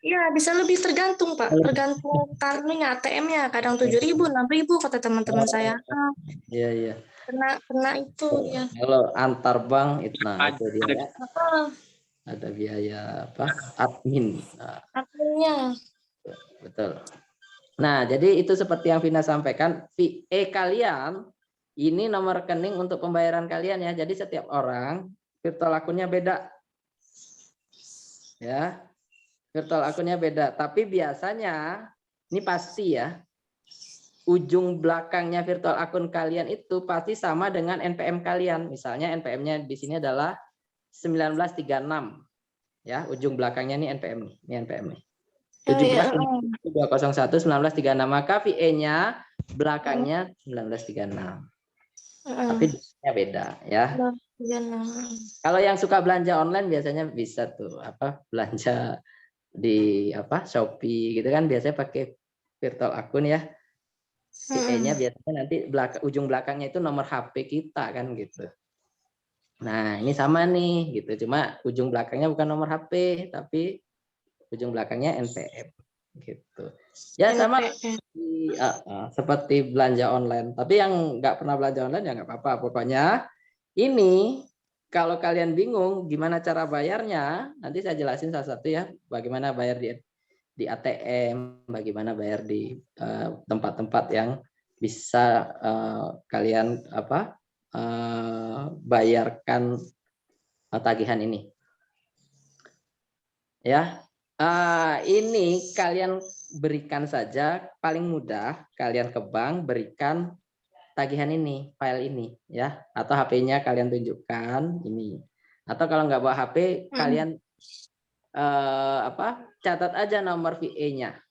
Iya, bisa lebih tergantung, Pak. Tergantung kartunya, ATM-nya. Kadang 7.000, 6.000 kata teman-teman saya. Iya, iya. Kena itu ya. Kalau antar bank itu nah itu dia ya. Apa Ada biaya apa? Admin. Nah, artinya? betul. Nah, jadi itu seperti yang Vina sampaikan, VA kalian ini nomor rekening untuk pembayaran kalian ya. Jadi setiap orang virtual akunnya beda. Ya. Virtual akunnya beda, tapi biasanya ini pasti ya. Ujung belakangnya virtual akun kalian itu pasti sama dengan NPM kalian. Misalnya NPM-nya di sini adalah 1936. Ya, ujung belakangnya ini NPM nih. Ini NPM nih. 17.201 1936, maka VA-nya belakangnya 1936. Tapi desainnya beda ya. Kalau yang suka belanja online biasanya bisa tuh apa belanja di apa Shopee gitu kan biasanya pakai virtual akun ya. VA-nya biasanya nanti ujung belakangnya itu nomor HP kita kan gitu. Nah, ini sama nih gitu. Cuma ujung belakangnya bukan nomor HP tapi ujung belakangnya NPM gitu. Ya sama seperti belanja online. Tapi yang nggak pernah belanja online ya nggak apa-apa. Pokoknya ini kalau kalian bingung gimana cara bayarnya, nanti saya jelasin salah satu ya. Bagaimana bayar di ATM, bagaimana bayar di tempat-tempat yang bisa kalian apa bayarkan tagihan ini. Ya. Ini kalian berikan saja paling mudah kalian ke bank berikan tagihan ini file ini ya atau HP-nya kalian tunjukkan ini atau kalau nggak bawa HP kalian catat aja nomor VA-nya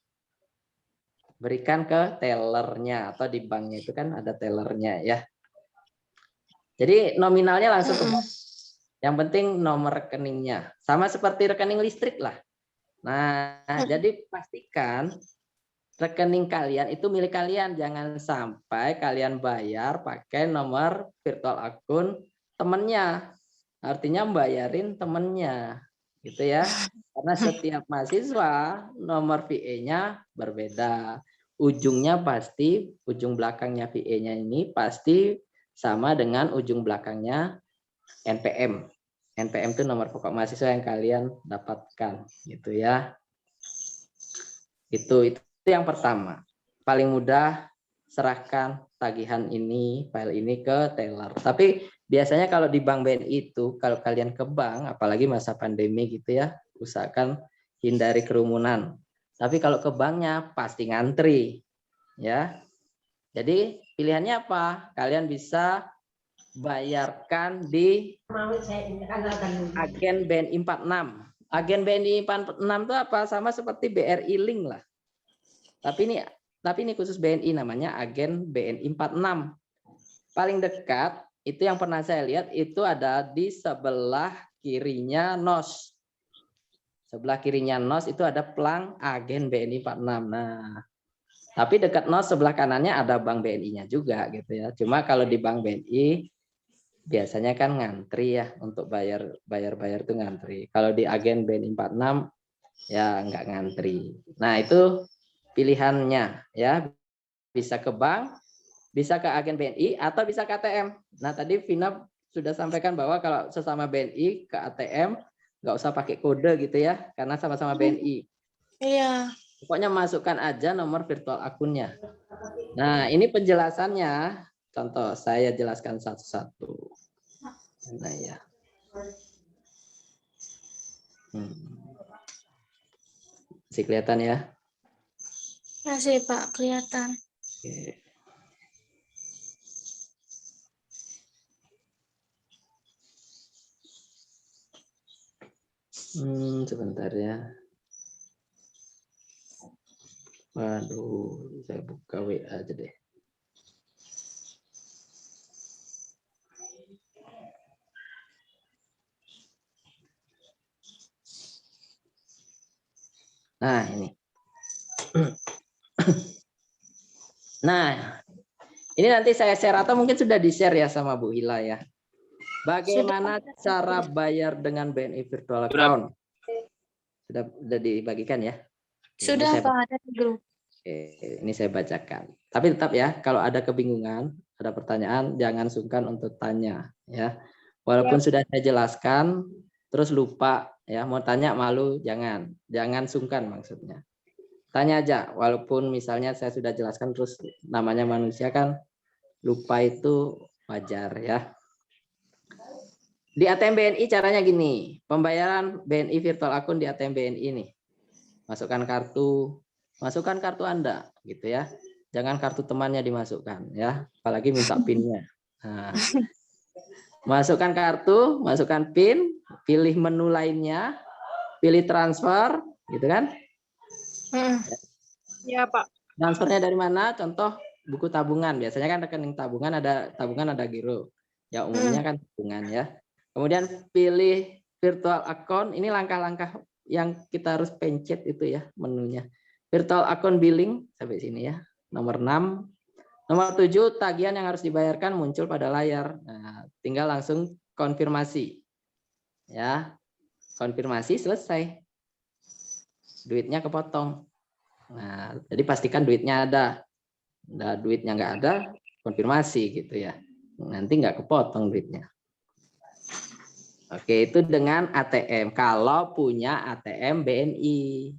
berikan ke tellernya atau di banknya itu kan ada tellernya ya jadi nominalnya langsung ke bank yang penting nomor rekeningnya sama seperti rekening listrik lah. Nah, jadi pastikan rekening kalian itu milik kalian. Jangan sampai kalian bayar pakai nomor virtual akun temennya. Artinya bayarin temennya. Gitu ya. Karena setiap mahasiswa nomor VA-nya berbeda. Ujungnya pasti, ujung belakangnya VA-nya ini pasti sama dengan ujung belakangnya NPM. NPM itu nomor pokok mahasiswa yang kalian dapatkan gitu ya. Itu yang pertama. Paling mudah serahkan tagihan ini, file ini ke teller. Tapi biasanya kalau di Bank BNI itu kalau kalian ke bank apalagi masa pandemi gitu ya, usahakan hindari kerumunan. Tapi kalau ke banknya pasti ngantri ya. Jadi pilihannya apa? Kalian bisa bayarkan di agen BNI 46. Agen BNI 46 itu apa? Sama seperti BRI Link lah. Tapi ini khusus BNI namanya agen BNI 46. Paling dekat itu yang pernah saya lihat itu ada di sebelah kirinya NOS. Sebelah kirinya NOS itu ada pelang agen BNI 46. Nah, Tapi dekat NOS sebelah kanannya ada Bank BNI-nya juga gitu ya. Cuma kalau di Bank BNI biasanya kan ngantri ya untuk bayar tuh ngantri. Kalau di agen BNI 46 ya nggak ngantri. Nah, itu pilihannya ya. Bisa ke bank, bisa ke agen BNI atau bisa ke ATM. Nah, tadi Vina sudah sampaikan bahwa kalau sesama BNI ke ATM nggak usah pakai kode gitu ya, karena sama-sama BNI. Iya. Pokoknya masukkan aja nomor virtual akunnya. Nah, ini penjelasannya. Contoh, saya jelaskan satu-satu. Nah, ya. Masih kelihatan ya? Masih Pak, kelihatan. Oke. Sebentar ya. Waduh, saya buka WA aja deh. Nah, ini. Nah, ini nanti saya share atau mungkin sudah di-share ya sama Bu Hila ya. Bagaimana cara bayar dengan BNI Virtual Account? Sudah dibagikan ya? Sudah Pak, ada di grup. Ini saya bacakan. Tapi tetap ya, kalau ada kebingungan, ada pertanyaan, jangan sungkan untuk tanya ya. Walaupun sudah saya jelaskan, terus lupa ya, mau tanya malu, jangan sungkan maksudnya. Tanya aja, walaupun misalnya saya sudah jelaskan terus namanya manusia kan lupa itu wajar ya. Di ATM BNI caranya gini, pembayaran BNI virtual akun di ATM BNI nih. Masukkan kartu Anda gitu ya. Jangan kartu temannya dimasukkan ya, apalagi minta PIN-nya. Nah, masukkan kartu, masukkan PIN, pilih menu lainnya, pilih transfer gitu kan. Ya, Pak. Transfernya dari mana? Contoh buku tabungan. Biasanya kan rekening tabungan ada giro. Ya umumnya kan tabungan ya. Kemudian pilih virtual account. Ini langkah-langkah yang kita harus pencet itu ya menunya. Virtual account billing sampai sini ya. Nomor 6. Nomor 7 tagihan yang harus dibayarkan muncul pada layar. Nah, tinggal langsung konfirmasi. Ya. Konfirmasi selesai. Duitnya kepotong. Nah, jadi pastikan duitnya ada. Nah, duitnya nggak ada, konfirmasi gitu ya. Nanti nggak kepotong duitnya. Oke, itu dengan ATM. Kalau punya ATM BNI.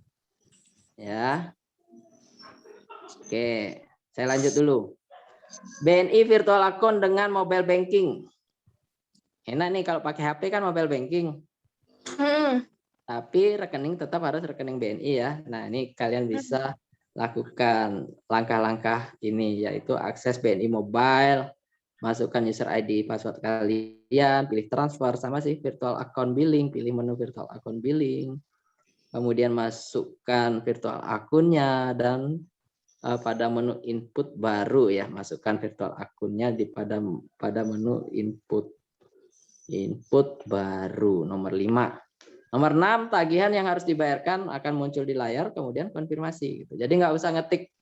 Ya. Oke, saya lanjut dulu. BNI virtual account dengan mobile banking. Enak nih kalau pakai HP kan mobile banking. Tapi rekening tetap harus rekening BNI ya. Nah, ini kalian bisa lakukan langkah-langkah ini, yaitu akses BNI Mobile, masukkan user ID, password kalian, pilih transfer, sama sih virtual account billing, pilih menu virtual account billing, kemudian masukkan virtual akunnya, dan pada menu input baru ya, masukkan virtual akunnya pada menu input baru nomor 5. Nomor 6, tagihan yang harus dibayarkan akan muncul di layar, kemudian konfirmasi. Gitu. Jadi nggak usah ngetik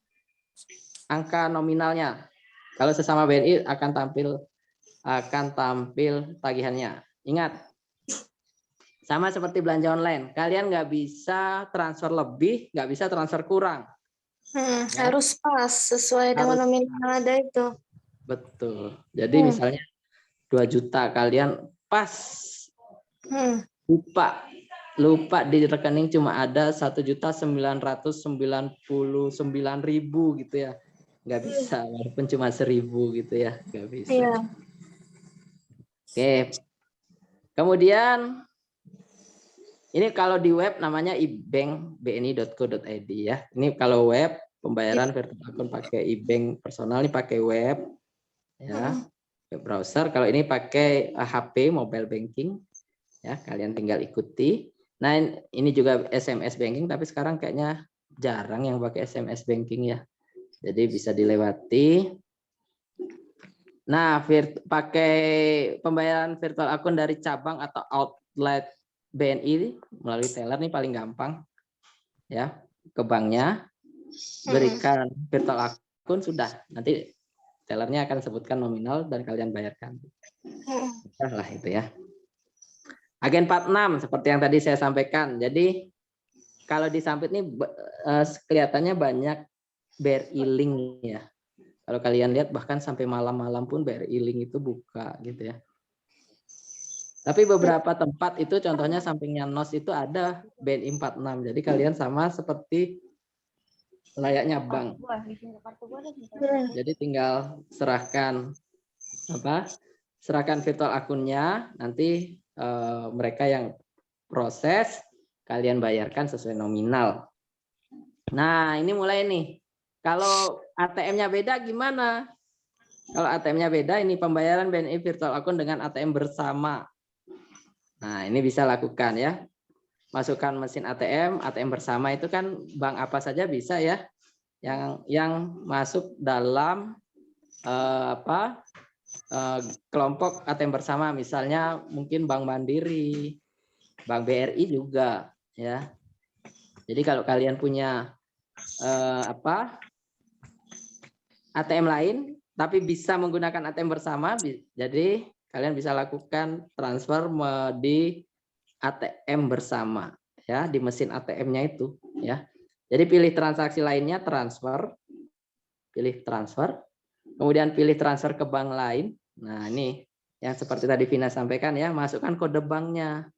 angka nominalnya. Kalau sesama BNI akan tampil tagihannya. Ingat, sama seperti belanja online. Kalian nggak bisa transfer lebih, nggak bisa transfer kurang. Harus pas sesuai dengan nominal ada itu. Betul. Jadi misalnya 2 juta kalian pas. Lupa di rekening cuma ada 1.999.000 gitu ya, nggak bisa, walaupun cuma 1.000 gitu ya, nggak bisa. Iya. Oke, kemudian ini kalau di web namanya ibank.bni.co.id ya. Ini kalau web pembayaran virtual account pakai ibank personal, ini pakai web ya, web browser. Kalau ini pakai HP mobile banking ya, kalian tinggal ikuti. Nah, ini juga SMS banking, tapi sekarang kayaknya jarang yang pakai SMS banking ya. Jadi bisa dilewati. Nah, pakai pembayaran virtual account dari cabang atau outlet BNI melalui teller nih paling gampang. Ya, ke banknya. berikan virtual akun sudah. Nanti tellernya akan sebutkan nominal dan kalian bayarkan. Lah itu ya. Agen 46 seperti yang tadi saya sampaikan. Jadi kalau di Sampit ini kelihatannya banyak BRI link ya. Kalau kalian lihat bahkan sampai malam-malam pun BRI link itu buka gitu ya. Tapi beberapa tempat itu contohnya sampingnya NOS itu ada BNI 46. Jadi kalian sama seperti layaknya bank. Jadi tinggal serahkan serahkan virtual akunnya, nanti mereka yang proses, kalian bayarkan sesuai nominal. Nah, ini mulai nih. Kalau ATM-nya beda gimana? Kalau ATM-nya beda, ini pembayaran BNI virtual akun dengan ATM bersama. Nah, ini bisa lakukan ya. Masukkan mesin ATM, ATM bersama itu kan bank apa saja bisa ya. Yang masuk dalam kelompok ATM bersama, misalnya mungkin Bank Mandiri, Bank BRI juga ya. Jadi kalau kalian punya ATM lain tapi bisa menggunakan ATM bersama, jadi kalian bisa lakukan transfer di ATM bersama ya, di mesin ATM-nya itu ya. Jadi pilih transaksi lainnya transfer, pilih transfer, kemudian pilih transfer ke bank lain. Nah, ini yang seperti tadi Vina sampaikan ya, masukkan kode banknya.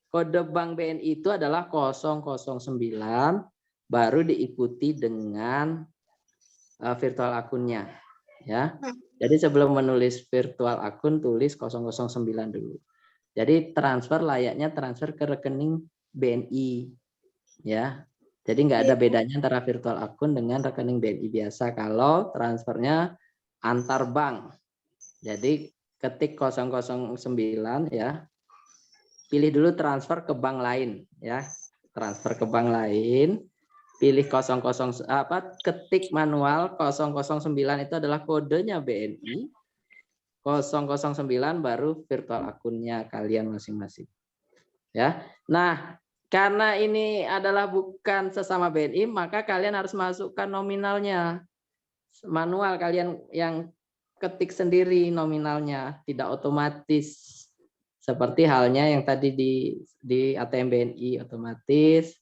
Kode bank BNI itu adalah 009 baru diikuti dengan virtual akunnya ya. Jadi sebelum menulis virtual akun tulis 009 dulu. Jadi transfer layaknya transfer ke rekening BNI ya. Jadi nggak ada bedanya antara virtual akun dengan rekening BNI biasa kalau transfernya antar bank. Jadi ketik 009 ya. Pilih dulu transfer ke bank lain ya. Transfer ke bank lain. Pilih ketik manual 009 itu adalah kodenya BNI. 009 baru virtual akunnya kalian masing-masing. Ya. Nah, karena ini adalah bukan sesama BNI, maka kalian harus masukkan nominalnya. Manual kalian yang ketik sendiri nominalnya, tidak otomatis. Seperti halnya yang tadi di ATM BNI otomatis,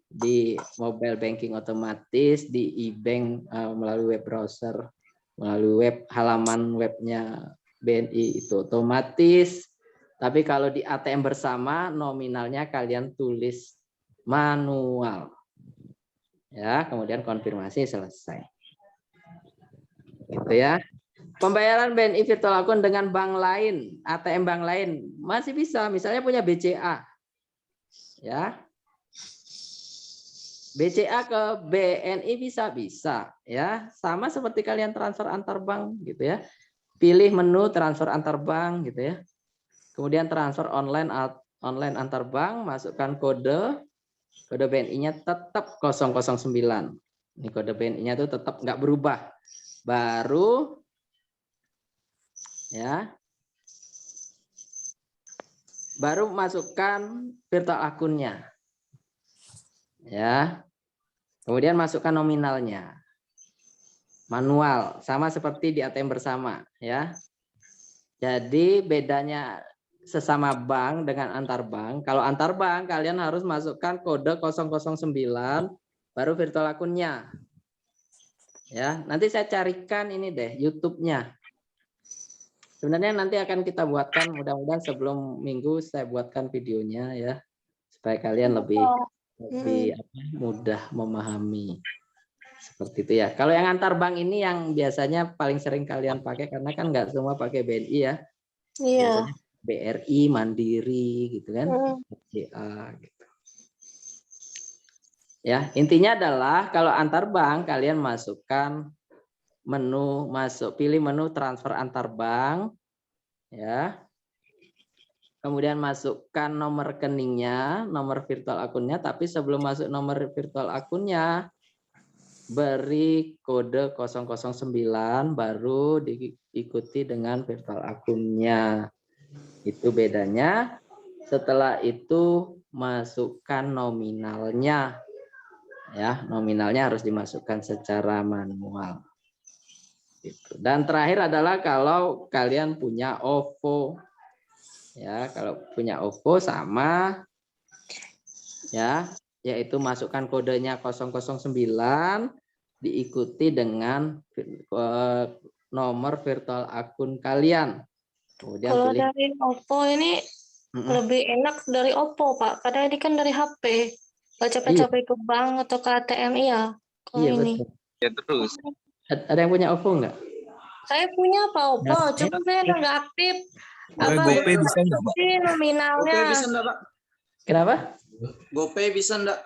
di mobile banking otomatis, di e-bank melalui web browser, melalui web halaman webnya BNI itu otomatis. Tapi kalau di ATM bersama nominalnya kalian tulis manual. Ya, kemudian konfirmasi selesai. Gitu ya. Pembayaran BNI virtual akun dengan bank lain, ATM bank lain masih bisa, misalnya punya BCA. Ya. BCA ke BNI bisa ya, sama seperti kalian transfer antar bank gitu ya. Pilih menu transfer antar bank gitu ya. Kemudian transfer online antar bank, masukkan kode BNI-nya tetap 009. Ini kode BNI-nya itu tetap nggak berubah. Baru ya. Baru masukkan virtual akunnya. Ya. Kemudian masukkan nominalnya. Manual, sama seperti di ATM bersama ya. Jadi bedanya sesama bank dengan antar bank. Kalau antar bank kalian harus masukkan kode 009 baru virtual akunnya. Ya, nanti saya carikan ini deh YouTube-nya. Sebenarnya nanti akan kita buatkan, mudah-mudahan sebelum minggu saya buatkan videonya ya, supaya kalian lebih mudah memahami. Seperti itu ya. Kalau yang antar bank ini yang biasanya paling sering kalian pakai, karena kan nggak semua pakai BNI ya. Iya. Biasanya BRI, Mandiri gitu kan. BCA gitu. Ya, intinya adalah kalau antar bank kalian masukkan menu, pilih menu transfer antar bank ya. Kemudian masukkan nomor rekeningnya, nomor virtual akunnya, tapi sebelum masuk nomor virtual akunnya beri kode 009 baru diikuti dengan virtual akunnya. Itu bedanya. Setelah itu masukkan nominalnya. Ya, nominalnya harus dimasukkan secara manual. Gitu. Dan terakhir adalah kalau kalian punya OVO. Ya, kalau punya OVO sama ya, yaitu masukkan kodenya 009 diikuti dengan nomor virtual akun kalian. Kemudian Kalau pilih dari Oppo ini lebih enak dari Oppo, Pak. Karena ini kan dari HP. Nggak capek-capek ke bank atau ke ATM, iya. Kalau iya ini. betul. Ya terus. Ada yang punya OVO nggak? Saya punya Pak Oppo, Nah, cuma saya nggak aktif. Boleh Apa GoPay bisa nggak, Pak? sih nominalnya? GoPay bisa enggak, Pak? Kenapa? GoPay bisa enggak?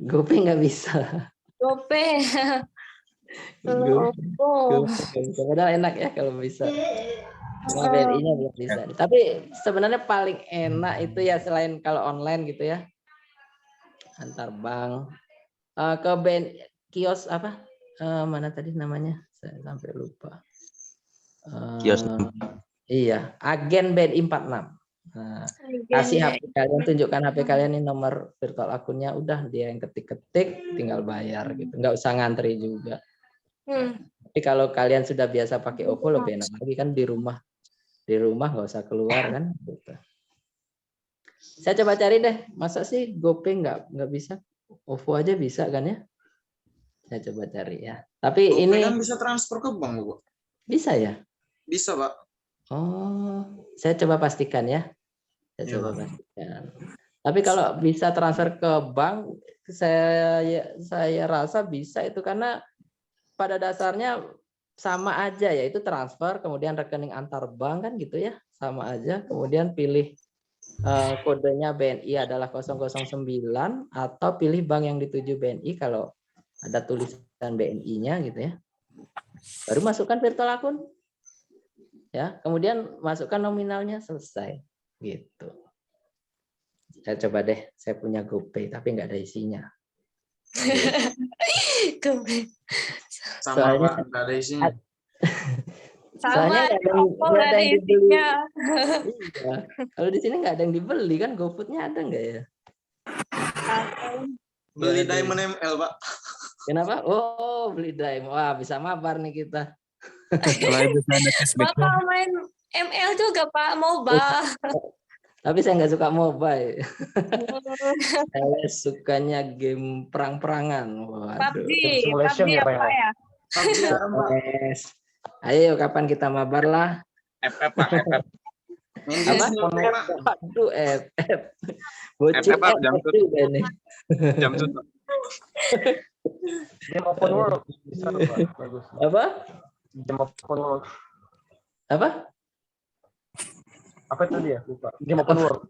GoPay nggak bisa. GoPay. Kalau GoPay Oppo. nggak bisa. Padahal enak ya kalau bisa. Cuma BNI-nya belum bisa. Tapi sebenarnya paling enak itu ya selain kalau online gitu ya, antar bank ke kios apa? Mana tadi namanya? Saya sampai lupa. Kios. Iya, agen BNI 46. Nah, kasih HP kalian, tunjukkan HP kalian ini nomor virtual akunnya, udah dia yang ketik-ketik, tinggal bayar gitu. Nggak usah ngantri juga. Tapi kalau kalian sudah biasa pakai OVO lebih enak lagi kan di rumah nggak usah keluar kan. Gitu. Saya coba cari deh, masa sih GoPay nggak bisa? OVO aja bisa kan ya? Saya coba cari ya. Tapi GoPay ini kan bisa transfer ke bank, Pak. bisa ya? Bisa, Pak. Oh, saya coba pastikan ya. Saya Iya, coba Pak. pastikan. Tapi kalau bisa transfer ke bank, saya rasa bisa itu karena pada dasarnya sama aja ya, itu transfer kemudian rekening antar bank kan gitu ya, sama aja. Kemudian pilih kodenya BNI adalah 009 atau pilih bank yang dituju BNI kalau ada tulisan BNI-nya gitu ya. Baru masukkan virtual akun. Ya, kemudian masukkan nominalnya, selesai gitu. Saya coba deh, saya punya GoPay tapi nggak ada isinya. Sama, Soalnya Pak, nggak ada isinya. soalnya Sama, nggak ada yang dibeli. isinya. Iya. Kalau di sini nggak ada yang dibeli kan, GoFood-nya ada nggak ya? Beli Diamond ML, Pak. Kenapa? Oh, beli Diamond. Wah, bisa mabar nih kita. Kalau bisa ada cashback. Bapak main ML juga Pak, MOBA. Tapi saya nggak suka mobile. Saya sukanya game perang-perangan. Waduh. Simulation PUBG ya, ya Pak. Pak ya? PUBG haram, Pak. Yes. Ayo, kapan kita mabar lah? FF, Pak, FF. Main Apa? Genshin Impact, Pak. Waduh, FF. Bocil FF, jam FF juga ini. Jam tutup. Game open world bisa tuh, Pak. Bagus. Apa? Game open world. Apa? Apa itu dia? Lupa. Game open world.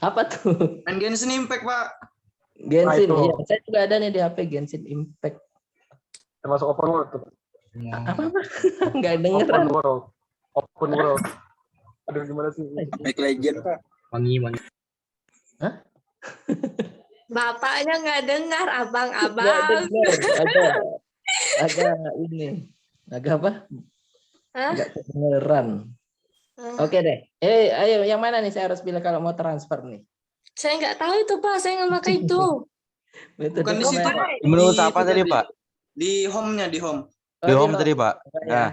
Apa tuh? Main Genshin Impact, Pak. Genshin. Nah, itu. Iya, saya juga ada nih di HP Genshin Impact. Termasuk open world tuh. Apa? Nggak Open dengeran. world. Open world. Aduh, gimana sih? Back Legend, Pak. Wangi. Hah? Bapaknya nggak dengar, Nggak abang-abang. dengar. Ada ini. Agak apa? Hah? Nggak kedengeran. Oke deh. Ayo, yang mana nih saya harus pilih kalau mau transfer nih? Saya nggak tahu itu Pak, saya nggak pakai itu. Betul. Bukan di situ, Pak. Menurut Di apa itu tadi, Pak? Di home-nya, di home. Di home tadi, Pak. Ya. Nah,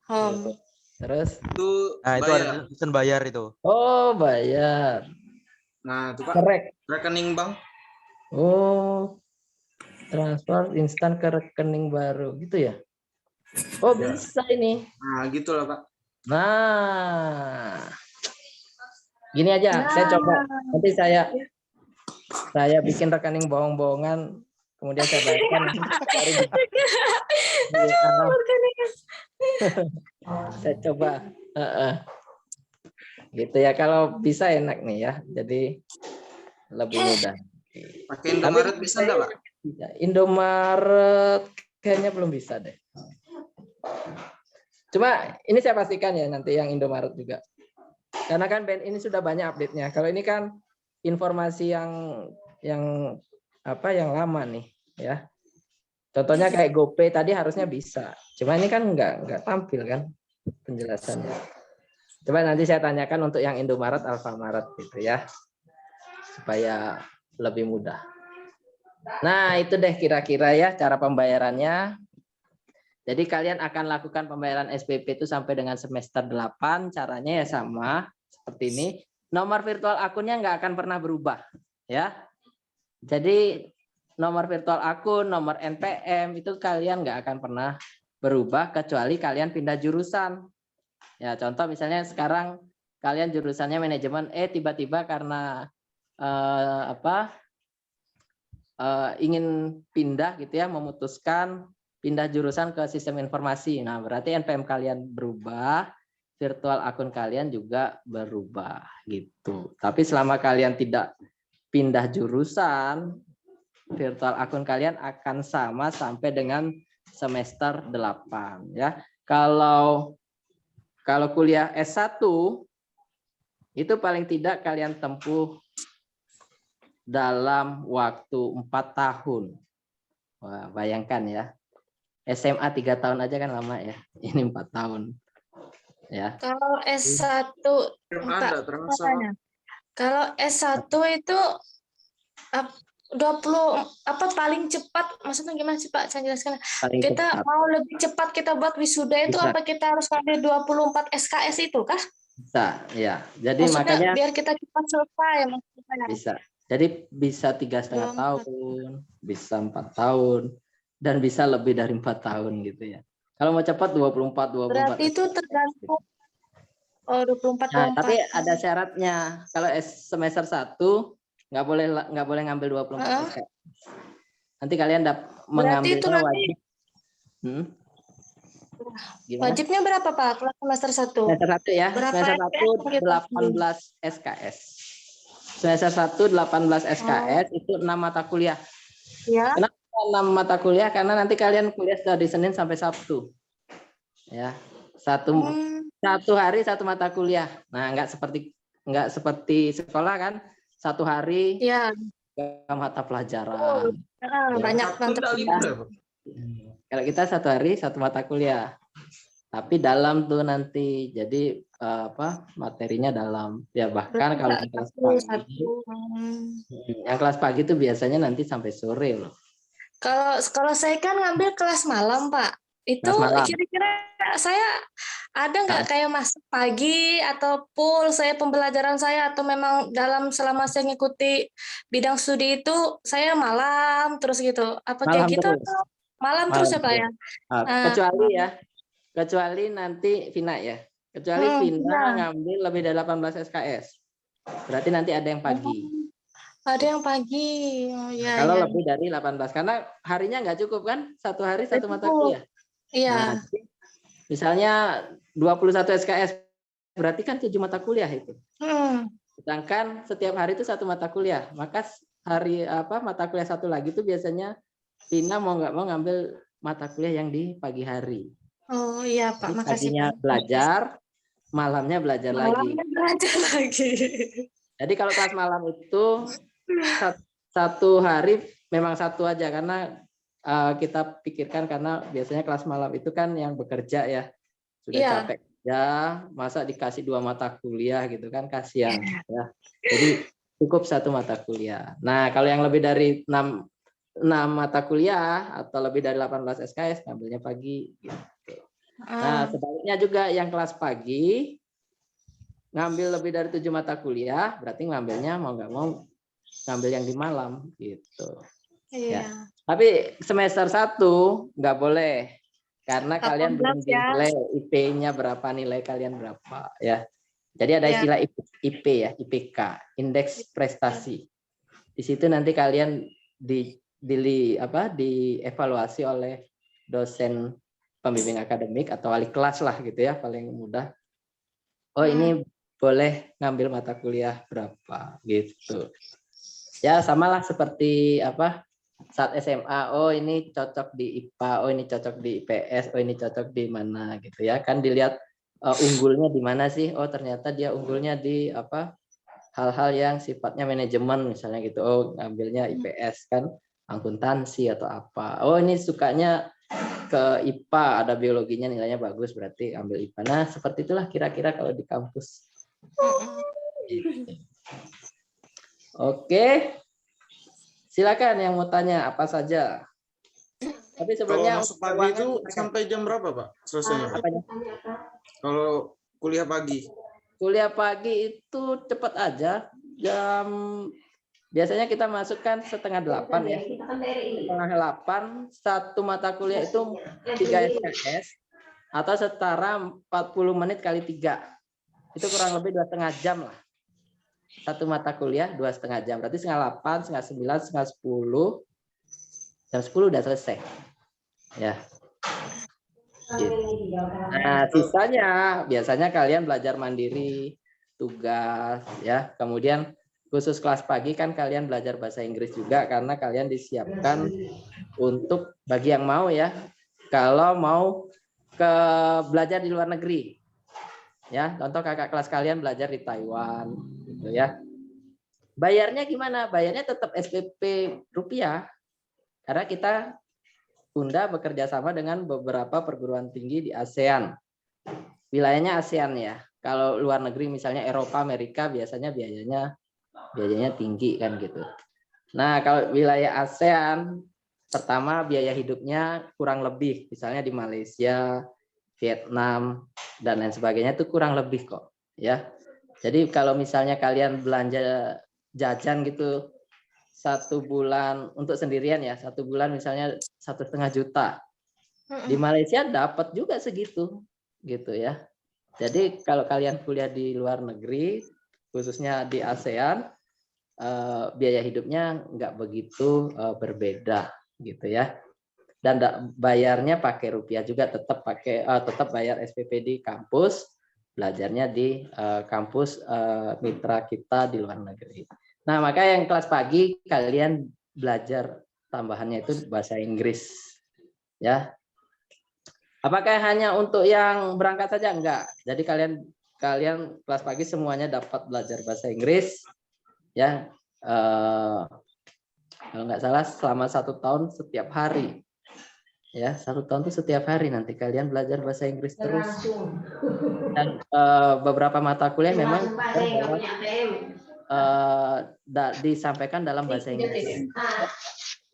Home. Terus? Itu nah itu bayar. ada tulisan bayar itu. Oh, bayar. Nah, itu, Pak. Correct. Rekening bank. Oh, transfer instan ke rekening baru gitu ya? Oh, bisa ini. Nah, gitulah, Pak. Nah, gini aja, saya coba. Nanti saya bikin rekening bohong-bohongan, kemudian saya bayarkan. Saya coba. Gitu ya, kalau bisa enak nih ya. Jadi lebih mudah. Pakai Indomaret bisa nggak, Pak? Indomaret kayaknya belum bisa deh. Cuma ini saya pastikan ya nanti yang Indomaret juga. Karena kan band ini sudah banyak update-nya. Kalau ini kan informasi yang lama nih ya. Contohnya kayak GoPay tadi harusnya bisa. Cuma ini kan nggak tampil kan penjelasannya. Coba nanti saya tanyakan untuk yang Indomaret, Alfamaret gitu ya. Supaya lebih mudah. Nah, itu deh kira-kira ya cara pembayarannya. Jadi kalian akan lakukan pembayaran SPP itu sampai dengan semester 8. Caranya ya sama seperti ini. Nomor virtual akunnya nggak akan pernah berubah. Ya. Jadi nomor virtual akun, nomor NPM itu kalian nggak akan pernah berubah kecuali kalian pindah jurusan. Ya, contoh misalnya sekarang kalian jurusannya manajemen, tiba-tiba karena ingin pindah gitu ya, memutuskan pindah jurusan ke sistem informasi. Nah, berarti NPM kalian berubah, virtual akun kalian juga berubah gitu. Tapi selama kalian tidak pindah jurusan, virtual akun kalian akan sama sampai dengan semester 8 ya. Kalau kuliah S1 itu paling tidak kalian tempuh dalam waktu 4 tahun. Wah, bayangkan ya. SMA 3 tahun aja kan lama ya. Ini 4 tahun. Ya. Kalau S1 Ada terasa. Kalau S1 itu 20 paling cepat, maksudnya gimana sih Pak? Saya jelaskan. Paling Kita cepat. mau lebih cepat kita buat wisuda itu Bisa. apa kita harus ngambil 24 SKS itu kah? Bisa, ya. Jadi Maksudnya makanya biar kita cepat selesai maksudnya. bisa. Jadi bisa 3,5 tahun, bisa 4 tahun, dan bisa lebih dari 4 tahun gitu ya. Kalau mau cepat 24. Berarti itu tergantung 24. Nah, tapi ada syaratnya. Kalau semester 1 nggak boleh ngambil 24 SKS. Nanti kalian mengambilnya itu nanti wajib. Gimana? Wajibnya berapa Pak? Kelas semester 1. Semester 1 ya. Berapa Semester 1 SKS? 18 SKS. Semester 1 18 SKS itu 6 mata kuliah. Ya. Kenapa 6 mata kuliah? Karena nanti kalian kuliah dari Senin sampai Sabtu. Ya. Satu hari satu mata kuliah. Nah, nggak seperti sekolah kan. Satu hari Ya. mata pelajaran. Banyak Sabtu mata enggak kuliah. libur. Kalau kita satu hari satu mata kuliah. Tapi dalam tuh nanti jadi materinya dalam ya, bahkan kalau yang kelas pagi itu biasanya nanti sampai sore loh. Kalau saya kan ngambil kelas malam Pak, itu kira-kira saya ada nggak kayak masuk pagi atau full saya pembelajaran saya, atau memang selama saya ngikuti bidang studi itu saya malam terus gitu, apa malam kayak gitu terus. atau malam terus ya Pak ya? Kecuali nanti Vina ya. Kecuali Vina ngambil lebih dari 18 SKS. Berarti nanti ada yang pagi. Ada yang pagi. Oh, ya, kalau ya. lebih dari 18. Karena harinya nggak cukup kan? Satu hari satu mata kuliah. Iya. Nah, misalnya 21 SKS. Berarti kan 7 mata kuliah itu. Sedangkan setiap hari itu 1 mata kuliah. Maka mata kuliah satu lagi itu biasanya Vina mau nggak mau ngambil mata kuliah yang di pagi hari. Oh iya Pak, makasih paginya Pak. Belajar, malamnya belajar lagi. Jadi kalau kelas malam itu satu hari memang satu aja, karena kita pikirkan karena biasanya kelas malam itu kan yang bekerja ya, sudah capek ya, masa dikasih 2 mata kuliah gitu kan, kasihan ya. Jadi cukup 1 mata kuliah. Nah kalau yang lebih dari 6 mata kuliah atau lebih dari 18 SKS ngambilnya pagi gitu. Nah, sebaliknya juga yang kelas pagi ngambil lebih dari 7 mata kuliah, berarti ngambilnya mau nggak mau ngambil yang di malam gitu. Iya. Ya. Tapi semester 1 nggak boleh karena kalian belum dinilai IP-nya berapa, nilai kalian berapa ya. Jadi ada istilah IP ya, IPK, indeks prestasi. Di situ nanti kalian dievaluasi oleh dosen pembimbing akademik atau wali kelas lah gitu ya, paling mudah. Oh ini boleh ngambil mata kuliah berapa gitu. Ya samalah seperti saat SMA. Oh ini cocok di IPA, oh ini cocok di IPS, oh ini cocok di mana gitu ya. Kan dilihat unggulnya di mana sih? Oh ternyata dia unggulnya di hal-hal yang sifatnya manajemen misalnya gitu. Oh ngambilnya IPS kan, akuntansi atau apa. Oh ini sukanya ke IPA, ada biologinya nilainya bagus, berarti ambil IPA. Nah seperti itulah kira-kira kalau di kampus. Oke, Silakan yang mau tanya apa saja. Tapi Kalau sebelumnya masuk pagi itu sampai jam berapa, Pak? Selesainya, Pak? apanya? Kalau kuliah pagi. Kuliah pagi itu cepat aja. Jam biasanya kita masukkan 7:30 ya. 7:30 satu mata kuliah itu 3 SKS atau setara 40 menit kali 3. Itu kurang lebih 2,5 jam lah. Satu mata kuliah 2,5 jam. Berarti 7:30, 8:30, 9, 10. Jam 10 udah selesai. Ya. Gitu. Nah, sisanya biasanya kalian belajar mandiri, tugas ya. Kemudian khusus kelas pagi kan kalian belajar bahasa Inggris juga karena kalian disiapkan untuk bagi yang mau ya. Kalau mau belajar di luar negeri. Ya, contoh kakak kelas kalian belajar di Taiwan gitu ya. Bayarnya gimana? Bayarnya tetap SPP rupiah. Karena kita Unda bekerja sama dengan beberapa perguruan tinggi di ASEAN. Wilayahnya ASEAN ya. Kalau luar negeri misalnya Eropa, Amerika biasanya biayanya tinggi kan gitu. Nah, kalau wilayah ASEAN pertama biaya hidupnya kurang lebih, misalnya di Malaysia, Vietnam dan lain sebagainya itu kurang lebih kok, ya. Jadi kalau misalnya kalian belanja jajan gitu 1 bulan untuk sendirian ya, 1 bulan misalnya 1,5 juta. Di Malaysia dapat juga segitu, gitu ya. Jadi kalau kalian kuliah di luar negeri, khususnya di ASEAN, biaya hidupnya nggak begitu berbeda, gitu ya. Dan bayarnya pakai rupiah juga, tetap bayar SPP di kampus, belajarnya di kampus mitra kita di luar negeri. Nah, maka yang kelas pagi kalian belajar tambahannya itu bahasa Inggris. Ya. Apakah hanya untuk yang berangkat saja? Enggak. Jadi kalian kelas pagi semuanya dapat belajar bahasa Inggris. Ya. Kalau nggak salah selama 1 tahun setiap hari. Ya, 1 tahun itu setiap hari nanti kalian belajar bahasa Inggris terus. Dan beberapa mata kuliah memang disampaikan dalam bahasa Inggris.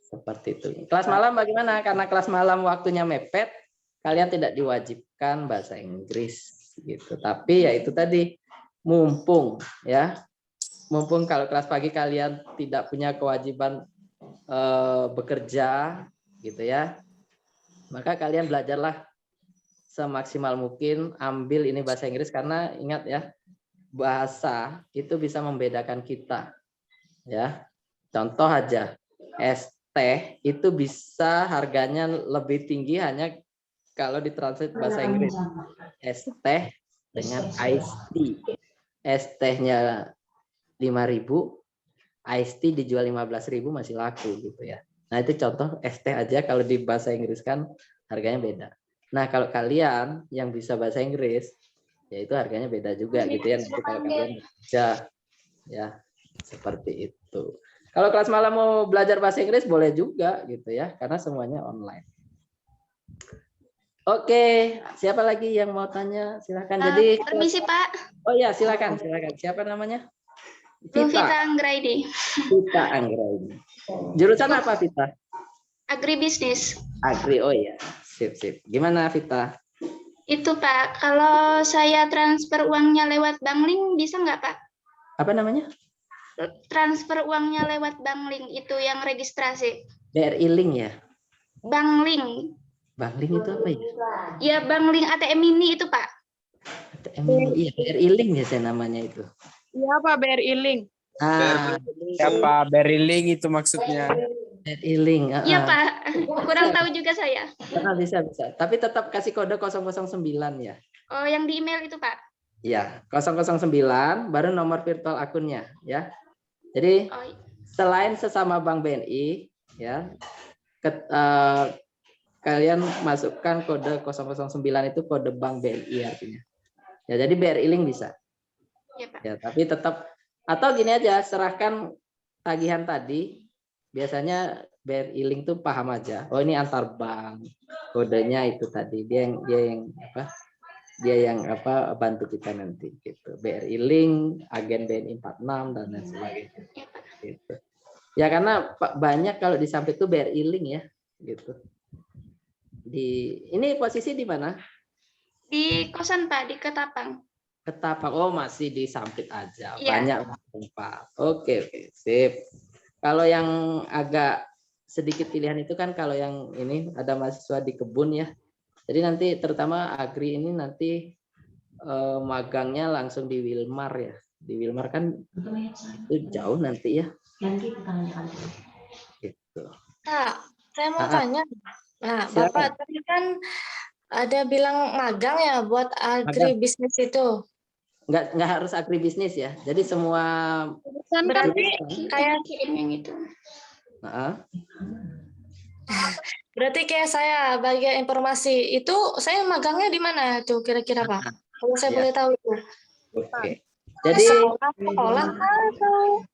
Seperti itu. Kelas malam bagaimana? Karena kelas malam waktunya mepet, kalian tidak diwajibkan bahasa Inggris gitu. Tapi ya itu tadi, mumpung kalau kelas pagi kalian tidak punya kewajiban bekerja gitu ya. Maka kalian belajarlah semaksimal mungkin, ambil ini bahasa Inggris karena ingat ya, bahasa itu bisa membedakan kita. Ya. Contoh aja, es teh itu bisa harganya lebih tinggi hanya kalau ditranslate bahasa Inggris. Es teh dengan iced tea. Es tehnya 5.000, iced tea dijual 15.000 masih laku gitu ya. Nah, itu contoh es teh aja kalau di bahasa Inggris kan harganya beda. Nah, kalau kalian yang bisa bahasa Inggris, ya itu harganya beda juga gitu ya. Nanti kalau kalian bekerja, ya seperti itu. Kalau kelas malam mau belajar bahasa Inggris boleh juga gitu ya, karena semuanya online. Oke, siapa lagi yang mau tanya? Silakan. Jadi permisi Pak. Oh ya, silakan. Siapa namanya? Vita Anggraini. Vita Anggraini. Jurusan apa Vita? Agribisnis. Agri, oh ya. Sip. Gimana Vita? Itu Pak, kalau saya transfer uangnya lewat Bank-Link bisa nggak Pak? Apa namanya? Transfer uangnya lewat Bank-Link itu yang registrasi. BRI Link ya? Bank-Link. Bank-Link itu apa ya? Ya Bank-Link ATM Mini itu Pak. ATM Mini, iya BRI Link ya saya namanya itu. Iya Pak, BRI Link. Siapa BRI Link itu maksudnya? BRI Link. Iya Pak, kurang tahu juga saya. Bisa. Tapi tetap kasih kode 009 ya. Oh, yang di email itu Pak? Iya, 009 baru nomor virtual akunnya ya. Jadi selain sesama Bank BNI ya, kalian masukkan kode 009 itu kode Bank BNI artinya. Ya, jadi BRI Link bisa. Ya, tapi tetap atau gini aja, serahkan tagihan tadi. Biasanya BRI Link tuh paham aja. Oh, ini antar bank. Kodenya itu tadi. Dia yang bantu kita nanti gitu. BRI Link, agen BNI 46 dan lain sebagainya. Gitu. Ya karena banyak kalau di Sampit itu BRI Link ya, gitu. Ini posisi di mana? Di kosan Pak, di Ketapang. Ketapang. Oh, masih di Sampit aja. Iya. Banyak tempat. Oke, sip. Kalau yang agak sedikit pilihan itu kan kalau yang ini ada mahasiswa di kebun ya. Jadi nanti terutama Agri ini nanti magangnya langsung di Wilmar ya. Di Wilmar kan itu jauh nanti ya. Gitu. Kak, saya mau Ah, tanya. Nah, silakan. Bapak tadi kan ada bilang magang ya buat agribisnis itu. Nggak harus agribisnis ya. Jadi semua Jurusan kan Berarti kayak Kirim yang itu. berarti kayak saya bagian informasi itu saya magangnya di mana tuh kira-kira Pak? Kalau saya Ya. boleh tahu itu. Oke. Jadi Sekolah atau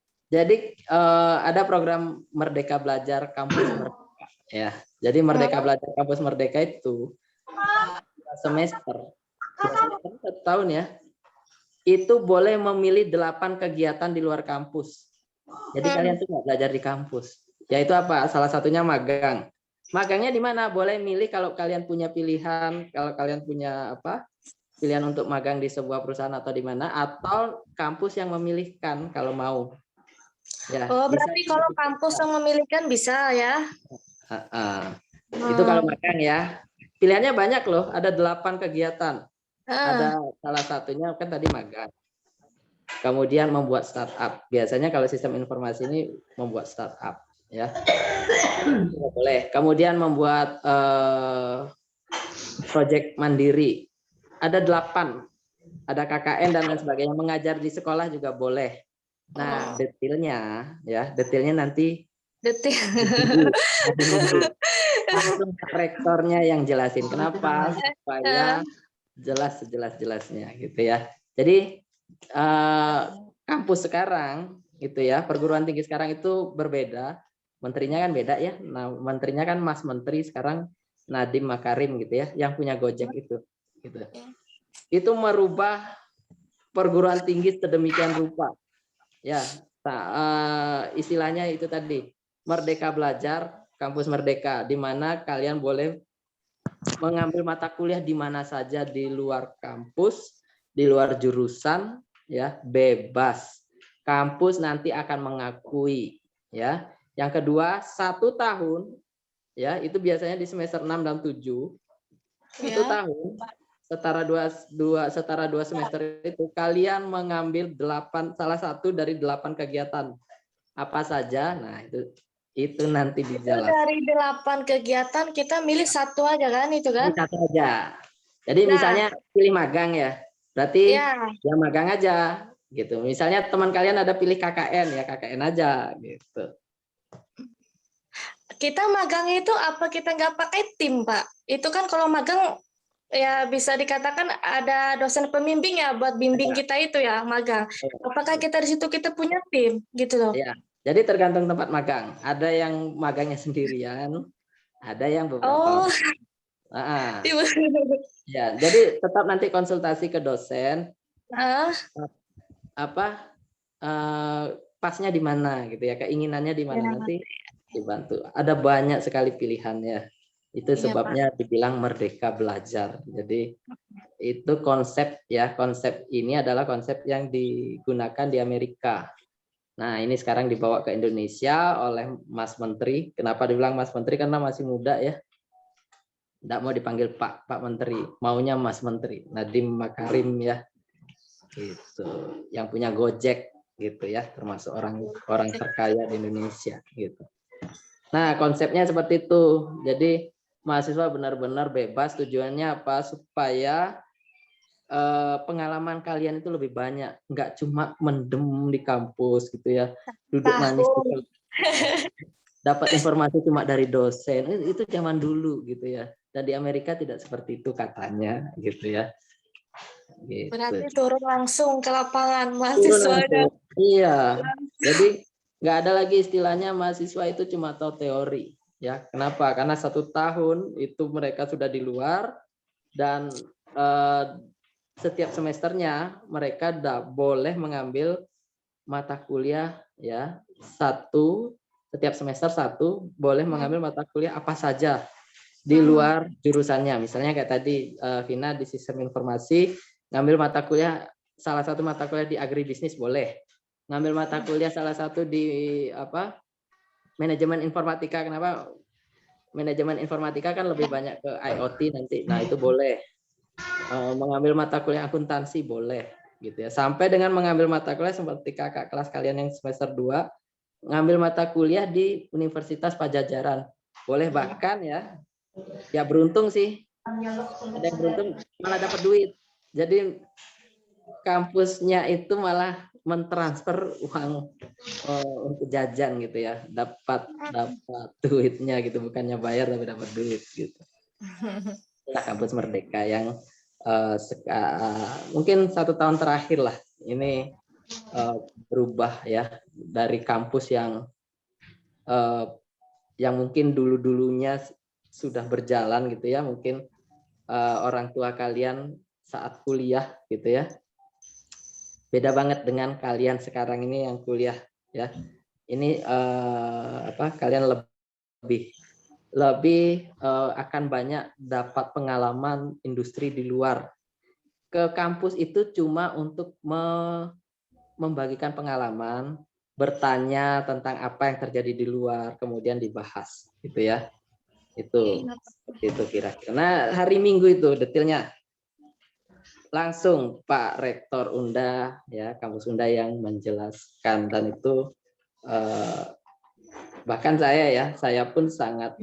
ada program Merdeka Belajar Kampus Merdeka ya. Jadi Merdeka Belajar Kampus Merdeka itu semester 1 tahun ya. Itu boleh memilih 8 kegiatan di luar kampus. Jadi kalian tuh nggak belajar di kampus. Yaitu apa? Salah satunya magang. Magangnya di mana? Boleh milih kalau kalian punya pilihan, kalau kalian punya pilihan untuk magang di sebuah perusahaan atau di mana, atau kampus yang memilihkan kalau mau. Ya, oh, berarti kalau kampus yang memilihkan bisa ya? Itu kalau magang ya. Pilihannya banyak loh, ada 8 kegiatan. Ada salah satunya kan tadi magang. Kemudian membuat startup. Biasanya kalau sistem informasi ini membuat startup ya. Boleh. Kemudian membuat project mandiri. Ada 8. Ada KKN dan lain sebagainya. Mengajar di sekolah juga boleh. Nah, detailnya nanti langsung rektornya yang jelasin. Kenapa? Supaya jelas sejelas-jelasnya gitu ya. Jadi kampus sekarang gitu ya, perguruan tinggi sekarang itu berbeda. Menterinya kan beda ya. Nah, menterinya kan Mas Menteri sekarang Nadiem Makarim gitu ya, yang punya Gojek itu. Gitu. Itu merubah perguruan tinggi sedemikian rupa. Ya, istilahnya itu tadi Merdeka Belajar, Kampus Merdeka, di mana kalian boleh mengambil mata kuliah di mana saja di luar kampus, di luar jurusan, ya bebas. Kampus nanti akan mengakui, ya. Yang kedua 1 tahun, ya itu biasanya di semester 6 dan 7. 1 tahun setara 2 semester itu kalian mengambil salah satu dari 8 kegiatan apa saja. Nah itu nanti dijelaskan. Dari 8 kegiatan kita milih 1 aja kan itu kan? 1 aja. Jadi misalnya pilih magang ya, berarti ya magang aja gitu. Misalnya teman kalian ada pilih KKN ya KKN aja gitu. Kita magang itu apa kita nggak pakai tim Pak? Itu kan kalau magang ya bisa dikatakan ada dosen pembimbing ya buat bimbing kita itu ya magang. Apakah kita di situ kita punya tim gitu loh? Ya, jadi tergantung tempat magang. Ada yang magangnya sendirian, ada yang beberapa. Ya, jadi tetap nanti konsultasi ke dosen. Pasnya di mana gitu ya, keinginannya di mana nanti dibantu. Ada banyak sekali pilihannya. Itu sebabnya dibilang Merdeka Belajar. Jadi itu konsep ya, konsep ini adalah konsep yang digunakan di Amerika. Nah, ini sekarang dibawa ke Indonesia oleh Mas Menteri. Kenapa dibilang Mas Menteri? Karena masih muda ya. Tidak mau dipanggil Pak Menteri, maunya Mas Menteri. Nadiem Makarim ya. Gitu. Yang punya Gojek gitu ya, termasuk orang terkaya di Indonesia gitu. Nah, konsepnya seperti itu. Jadi mahasiswa benar-benar bebas. Tujuannya apa? Supaya pengalaman kalian itu lebih banyak, nggak cuma mendem di kampus gitu ya, duduk manis gitu. Dapat informasi cuma dari dosen. Itu zaman dulu gitu ya. Dan di Amerika tidak seperti itu katanya gitu ya. Gitu. Berarti turun langsung ke lapangan mahasiswanya. Iya. Jadi nggak ada lagi istilahnya mahasiswa itu cuma tahu teori ya. Kenapa? Karena 1 tahun itu mereka sudah di luar dan setiap semesternya mereka boleh mengambil mata kuliah ya 1 setiap semester 1 boleh mengambil mata kuliah apa saja di luar jurusannya. Misalnya kayak tadi Vina di sistem informasi ngambil mata kuliah, salah satu mata kuliah di agribisnis boleh. Ngambil mata kuliah salah satu di manajemen informatika. Kenapa? Manajemen informatika kan lebih banyak ke IoT nanti. Nah, itu boleh. Mengambil mata kuliah akuntansi boleh gitu ya. Sampai dengan mengambil mata kuliah seperti kakak kelas kalian yang semester 2 ngambil mata kuliah di Universitas Pajajaran. Boleh, bahkan ya beruntung sih. Ada yang beruntung malah dapat duit. Jadi kampusnya itu malah mentransfer uang untuk jajan gitu ya, dapat duitnya gitu, bukannya bayar tapi dapat duit gitu. Itulah kampus Merdeka yang mungkin 1 tahun terakhir lah ini berubah ya, dari kampus yang mungkin dulunya sudah berjalan gitu ya, mungkin orang tua kalian saat kuliah gitu ya, beda banget dengan kalian sekarang ini yang kuliah ya. Ini kalian lebih akan banyak dapat pengalaman industri di luar. Ke kampus itu cuma untuk membagikan pengalaman, bertanya tentang apa yang terjadi di luar, kemudian dibahas gitu ya. Itu kira-kira. Nah, hari Minggu itu detailnya langsung Pak Rektor Unda ya, kampus Unda yang menjelaskan, dan itu bahkan saya pun sangat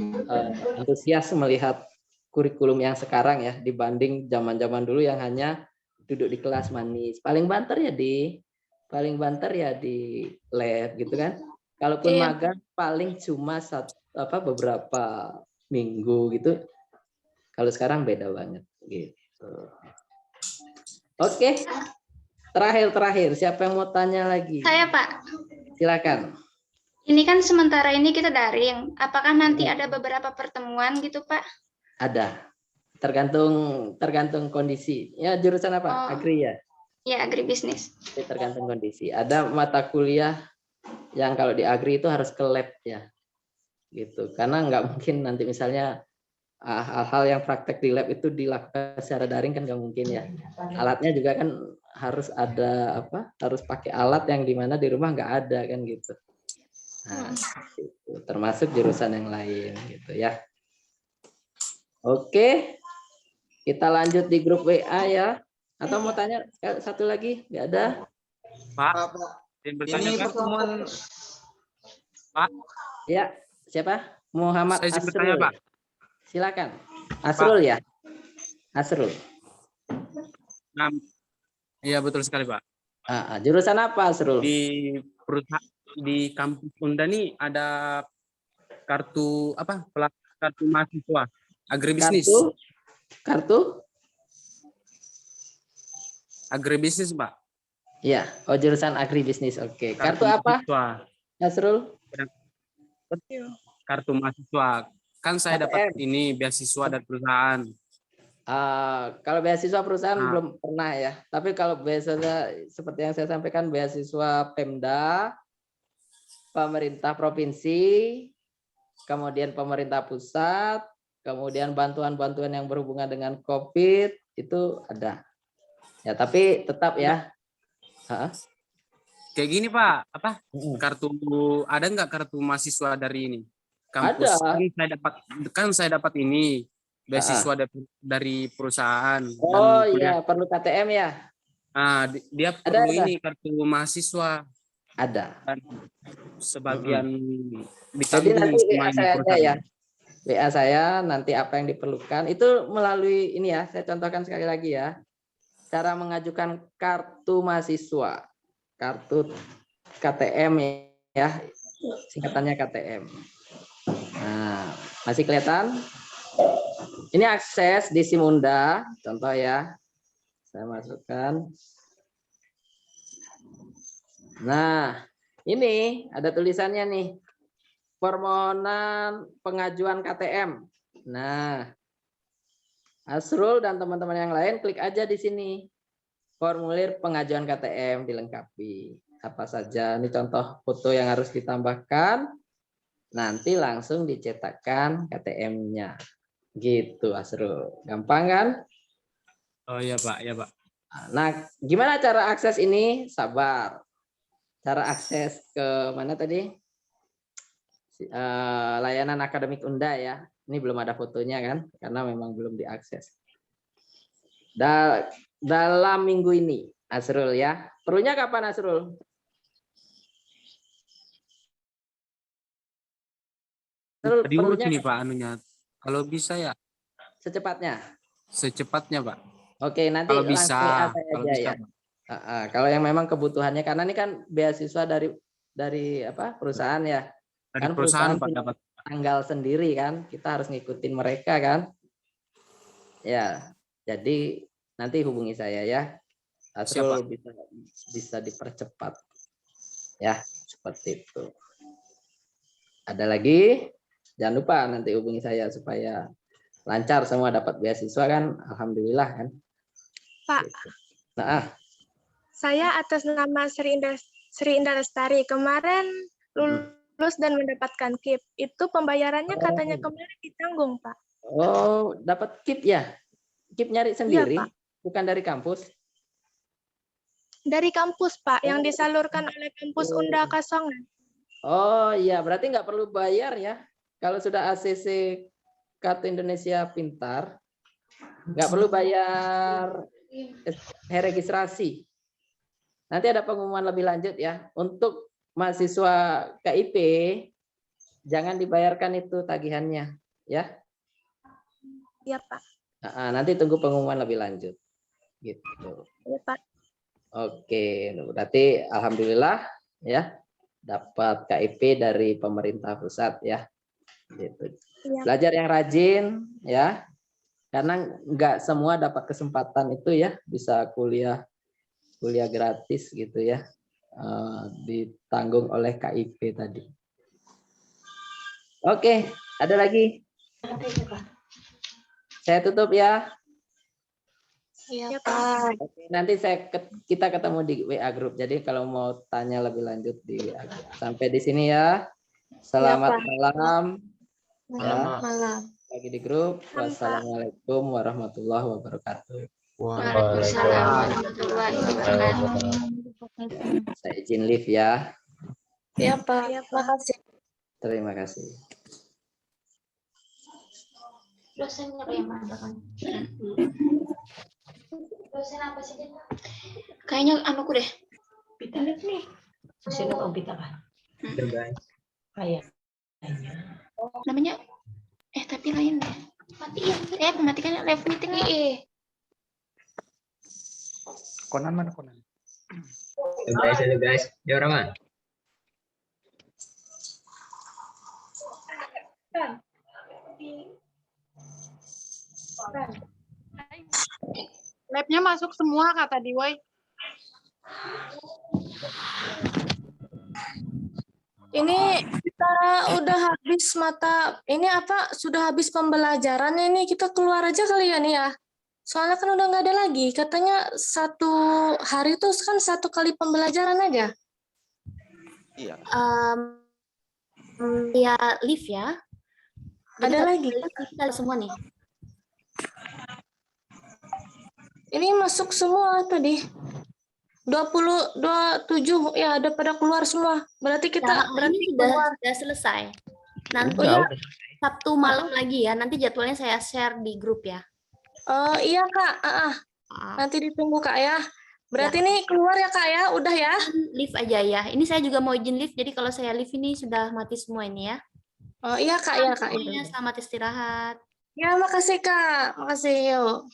antusias melihat kurikulum yang sekarang ya, dibanding zaman-zaman dulu yang hanya duduk di kelas manis, paling banter ya di lab gitu kan. Kalaupun magang paling cuma beberapa minggu gitu. Kalau sekarang beda banget gitu. Oke, terakhir siapa yang mau tanya lagi? Saya, Pak. Silakan. Ini kan sementara ini kita daring. Apakah nanti ada beberapa pertemuan gitu, Pak? Ada. Tergantung kondisi. Ya, jurusan apa? Agri ya? Ya, agribisnis. Tergantung kondisi. Ada mata kuliah yang kalau di agri itu harus ke lab ya. Gitu. Karena nggak mungkin nanti misalnya hal-hal yang praktek di lab itu dilakukan secara daring kan nggak mungkin ya. Alatnya juga kan harus ada harus pakai alat yang dimana di rumah nggak ada kan gitu. Nah, itu termasuk jurusan yang lain gitu ya. Oke, kita lanjut di grup WA ya. Atau mau tanya satu lagi? Nggak ada? Pak, ini pertemuan Pak. Ya, siapa? Muhammad Saya Asrul. Pak. Silakan. Asrul ya? Asrul. Iya, betul sekali, Pak. Jurusan apa, Asrul? Di kampus Unda nih ada kartu kartu mahasiswa agribisnis. Kartu? Agribisnis, Pak. Iya, jurusan agribisnis. Oke. Kartu apa? Asrul? Kartu mahasiswa. Kan saya dapat ini beasiswa dari perusahaan. Kalau beasiswa perusahaan belum pernah ya. Tapi kalau beasiswa seperti yang saya sampaikan, beasiswa Pemda, pemerintah provinsi, kemudian pemerintah pusat, kemudian bantuan-bantuan yang berhubungan dengan COVID itu ada. Ya, tapi tetap ya. Kayak gini, Pak, ada nggak kartu mahasiswa dari ini? Kampus ada. Kan saya dapat ini beasiswa dari perusahaan. Oh iya, perlu KTM ya? Dia perlu ini kartu mahasiswa. Ada. Dan sebagian Jadi nanti WA saya aja ya. perusahaan. WA saya nanti apa yang diperlukan itu melalui ini ya. Saya contohkan sekali lagi ya. Cara mengajukan kartu mahasiswa, kartu KTM ya, singkatannya KTM. Nah, masih kelihatan? Ini akses di Simunda, contoh ya. Saya masukkan. Nah, ini ada tulisannya nih. Permohonan pengajuan KTM. Nah, Asrul dan teman-teman yang lain klik aja di sini. Formulir pengajuan KTM dilengkapi. Apa saja? Ini contoh foto yang harus ditambahkan. nanti langsung dicetakkan KTM-nya. Gitu, Asrul. Gampang kan? Oh iya Pak, ya Pak. Nah, gimana cara akses ini? Sabar. Cara akses ke mana tadi? Layanan akademik Unda ya. Ini belum ada fotonya kan? Karena memang belum diakses. Dalam minggu ini, Asrul ya. Perlunya kapan, Asrul? Diurus nih Pak anunya. Kalau bisa ya Secepatnya. secepatnya Pak. Oke, nanti Kalau langsung bisa, WA saya kalau aja bisa. ya. Kalau yang memang kebutuhannya, karena ini kan beasiswa dari apa perusahaan ya. Dari Kan perusahaan Pak punya dapat. tanggal sendiri kan, kita harus ngikutin mereka kan. Ya, jadi nanti hubungi saya ya. Asrul bisa dipercepat. Ya, seperti itu. Ada lagi? Jangan lupa nanti hubungi saya supaya lancar semua dapat beasiswa kan. Alhamdulillah kan. Pak, Gitu. Nah, saya atas nama Sri Indah Lestari kemarin lulus dan mendapatkan KIP. Itu pembayarannya katanya kemarin ditanggung, Pak. oh, dapat KIP ya? KIP nyari sendiri, Pak. bukan dari kampus? Dari kampus, Pak, yang disalurkan oleh kampus Unda Kasongan. Oh iya, berarti nggak perlu bayar ya. Kalau sudah ACC Kartu Indonesia Pintar, nggak perlu bayar registrasi. Nanti ada pengumuman lebih lanjut ya. Untuk mahasiswa KIP, jangan dibayarkan itu tagihannya, ya. Iya, Pak. Nanti tunggu pengumuman lebih lanjut. Gitu. Iya, Pak. Oke, berarti alhamdulillah ya dapat KIP dari pemerintah pusat ya. Gitu. Iya. Belajar yang rajin ya. Karena nggak semua dapat kesempatan itu ya, bisa kuliah gratis gitu ya, ditanggung oleh KIP tadi. Oke, ada lagi? Saya tutup ya. Iya, Pak. Oke, nanti kita ketemu di WA group. Jadi kalau mau tanya lebih lanjut di WA group. Sampai di sini ya. Selamat malam. Malam. Lagi di grup. Wassalamualaikum warahmatullahi wabarakatuh. Waalaikumsalam warahmatullahi wabarakatuh. Saya izin live ya. Iya, Pak. Terima kasih. Terima kasih. Dosennya apa yang mana kan? Dosen apa sih dia? Kayaknya anuku deh. Pita nih. Dosen apa Pita kan? Kayak. Namanya tapi lain deh. Matiin. Matikan live meeting nih. Konan mana Konan? Halo guys, di orang mana? Labnya masuk semua kata Diwai. Ini kita udah habis sudah habis pembelajaran ini, kita keluar aja kali ya nih ya. Soalnya kan udah nggak ada lagi, katanya satu hari itu kan 1 kali pembelajaran aja. Iya. Ya live ya. Ada lagi. Kita semua nih. Ini masuk semua tadi. 27 ya udah pada keluar semua. Berarti kita sudah selesai. Nanti Sabtu malam lagi ya. Nanti jadwalnya saya share di grup ya. Oh iya Kak. Nanti ditunggu Kak ya. Berarti ini keluar ya Kak ya. Udah ya. Live aja ya. Ini saya juga mau izin live. Jadi kalau saya live ini sudah mati semua ini ya. Oh iya Kak ya Kak. Selamat istirahat. Ya makasih Kak. Makasih yuk.